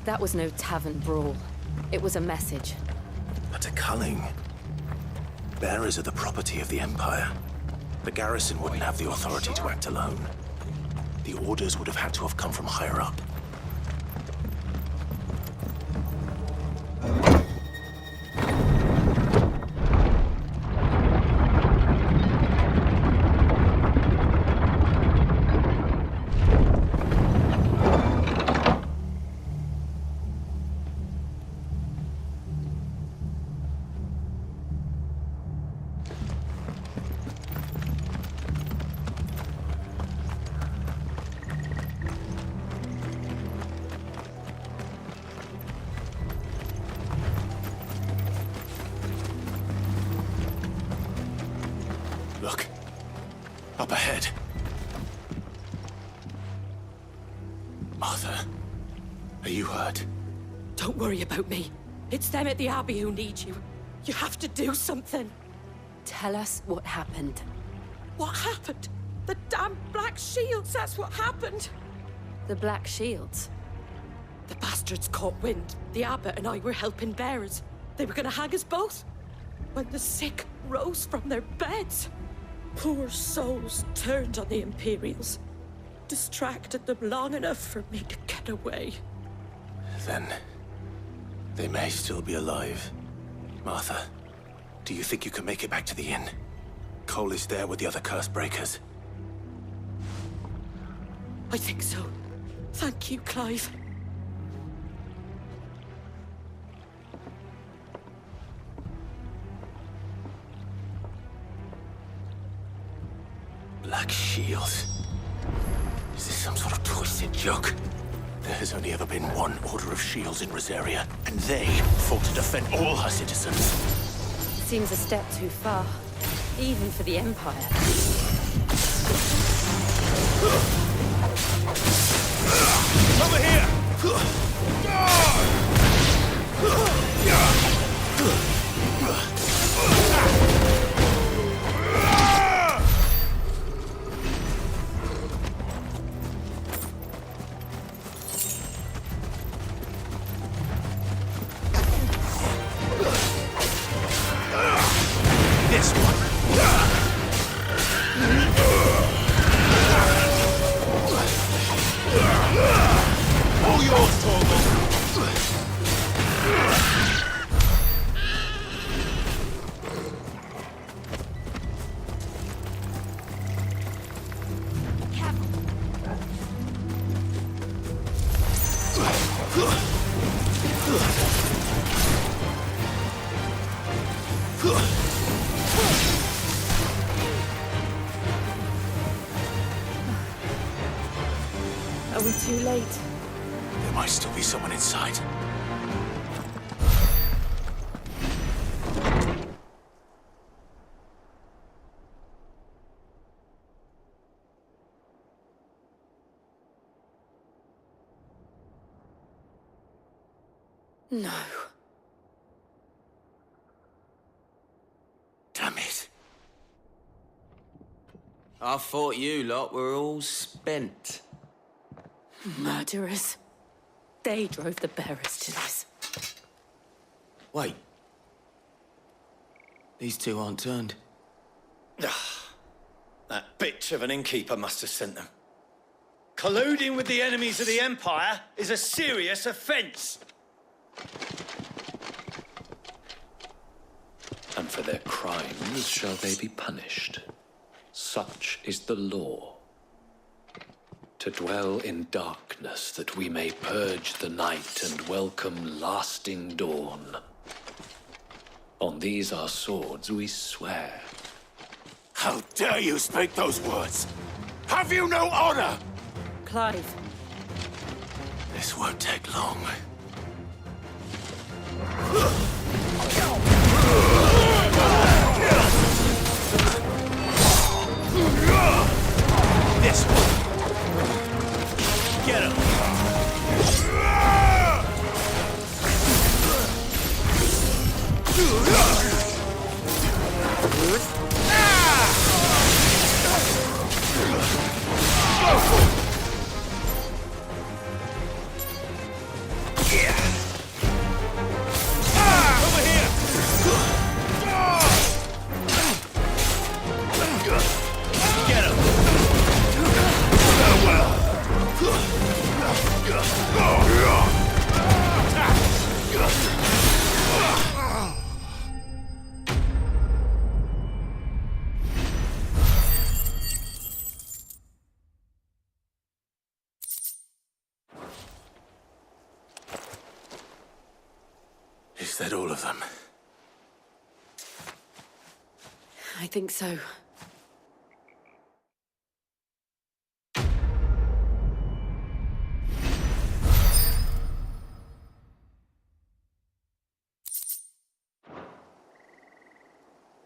That was no tavern brawl. It was a message. But a culling. Bearers are the property of the Empire. The garrison wouldn't have the authority to act alone. The orders would have had to have come from higher up. Look. Up ahead. Martha, are you hurt? Don't worry about me. It's them at the Abbey who need you. You have to do something. Tell us what happened. What happened? The damn Black Shields, that's what happened. The Black Shields? The bastards caught wind. The Abbot and I were helping bearers. They were gonna hang us both. When the sick rose from their beds, poor souls turned on the Imperials. Distracted them long enough for me to get away. Then, they may still be alive. Martha, do you think you can make it back to the inn? Cole is there with the other curse breakers. I think so. Thank you, Clive. Black Shields? Is this some sort of twisted joke? There has only ever been one Order of Shields in Rosaria, and they fought to defend all her citizens. It seems a step too far, even for the Empire. Over here! we too late? There might still be someone inside. No. Damn it. I thought you lot were all spent. Murderers. They drove the bearers to this. Wait. These two aren't turned. That bitch of an innkeeper must have sent them. Colluding with the enemies of the Empire is a serious offence. And for their crimes shall they be punished. Such is the law. To dwell in darkness that we may purge the night and welcome lasting dawn. On these our swords we swear. How dare you speak those words? Have you no honor? Clive. This won't take long. This one. Get him. Is that all of them? I think so.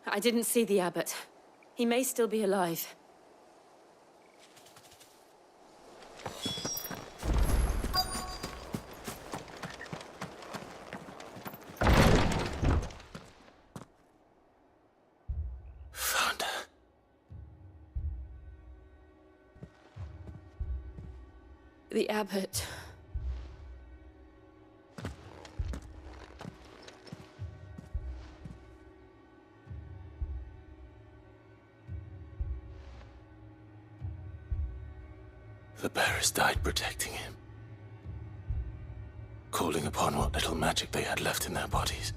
I didn't see the abbot. He may still be alive. Found her. The abbot. The bearers died protecting him. Calling upon what little magic they had left in their bodies.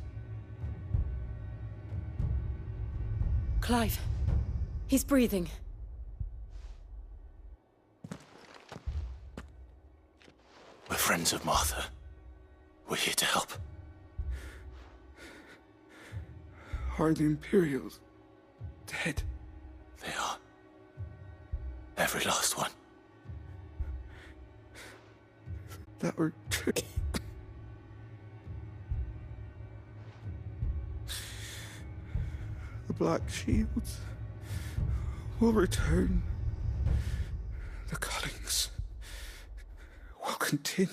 Clive. He's breathing. We're friends of Martha. We're here to help. Are the Imperials dead? They are. Every last one. That were true. The Black Shields will return. The Cullings will continue.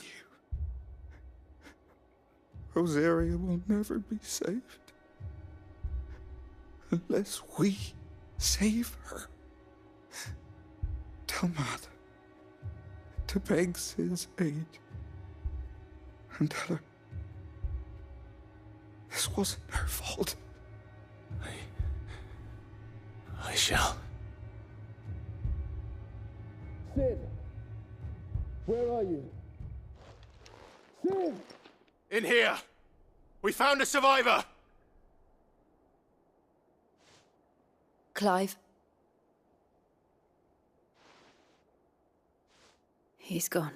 Rosaria will never be saved unless we save her. Tell Matt to beg Cid's aid. And tell her this wasn't her fault. I shall. Cid! Where are you? Cid! In here! We found a survivor! Clive. He's gone.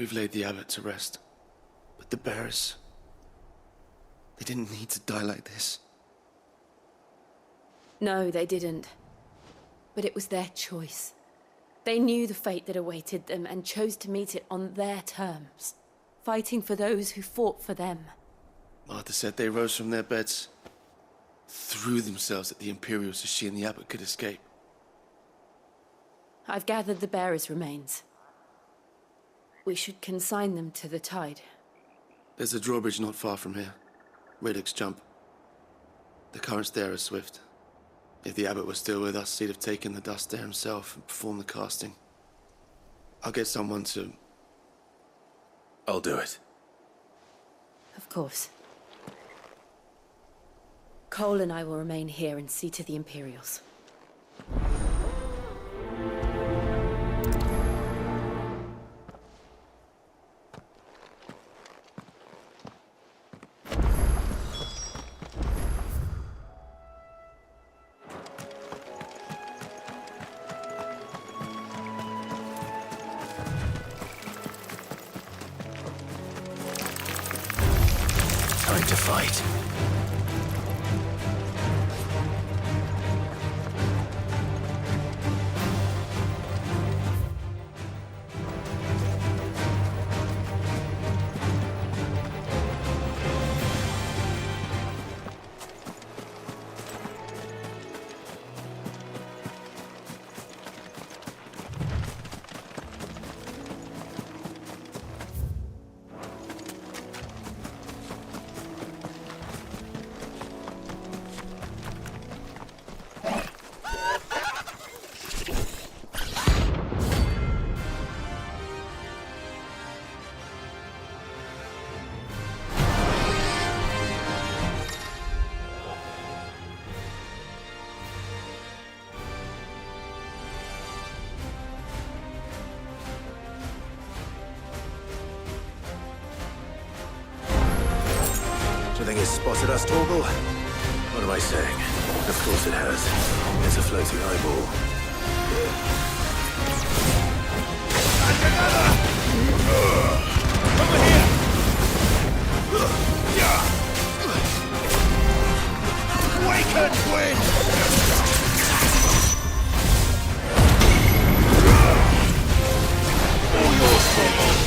We've laid the abbot to rest. But the bearers... they didn't need to die like this. No, they didn't. But it was their choice. They knew the fate that awaited them and chose to meet it on their terms, fighting for those who fought for them. Martha said they rose from their beds, threw themselves at the Imperials so she and the abbot could escape. I've gathered the bearers' remains. We should consign them to the tide. There's a drawbridge not far from here. Radix Jump. The currents there are swift. If the abbot was still with us, he'd have taken the dust there himself and performed the casting. I'll get someone to... I'll do it. Of course. Cole and I will remain here and see to the Imperials. Time to fight. Do you think it's spotted us, Torgal? What am I saying? Of course it has. It's a floating eyeball. Awaken, wind! All your fault.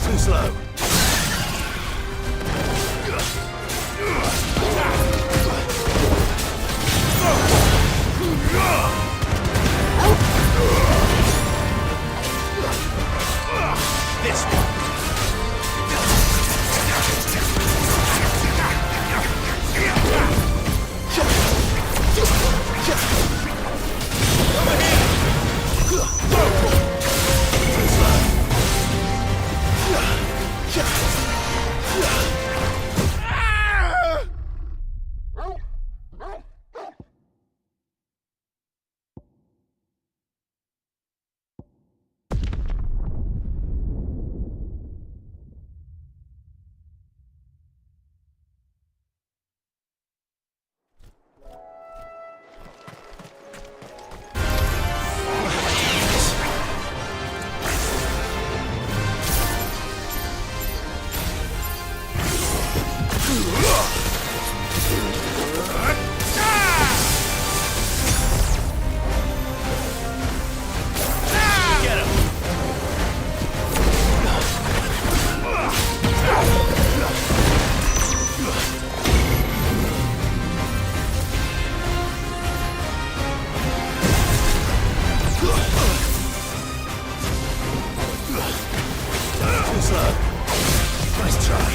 Too slow. This one. Nice try.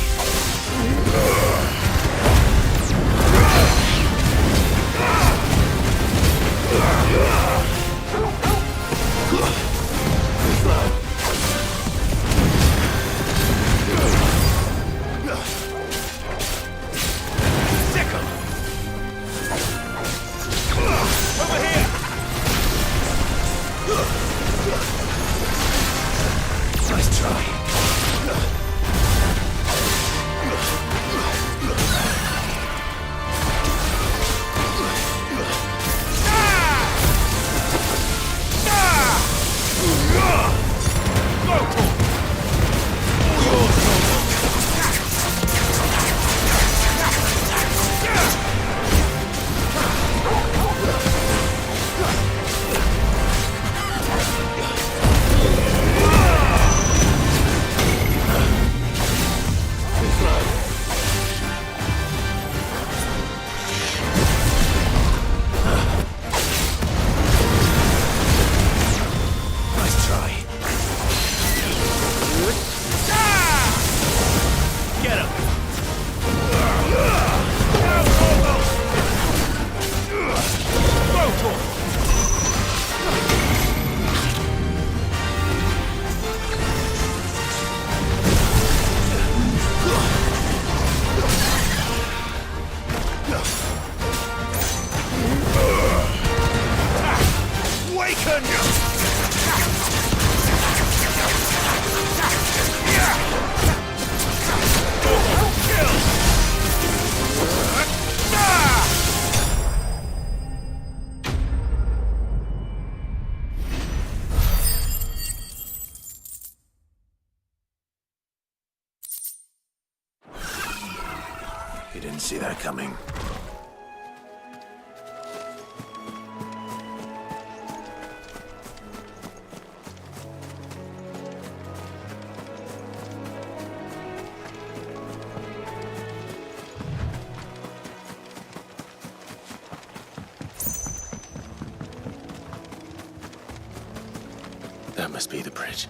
You didn't see that coming. That must be the bridge.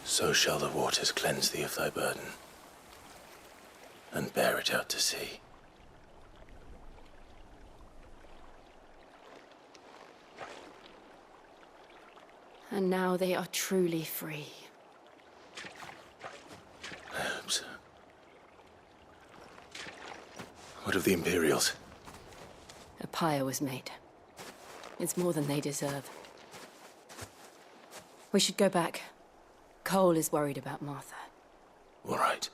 So shall the waters cleanse thee of thy burden, and bear it out to sea. And now they are truly free. I hope so. What of the Imperials? A pyre was made. It's more than they deserve. We should go back. Cole is worried about Martha. All right.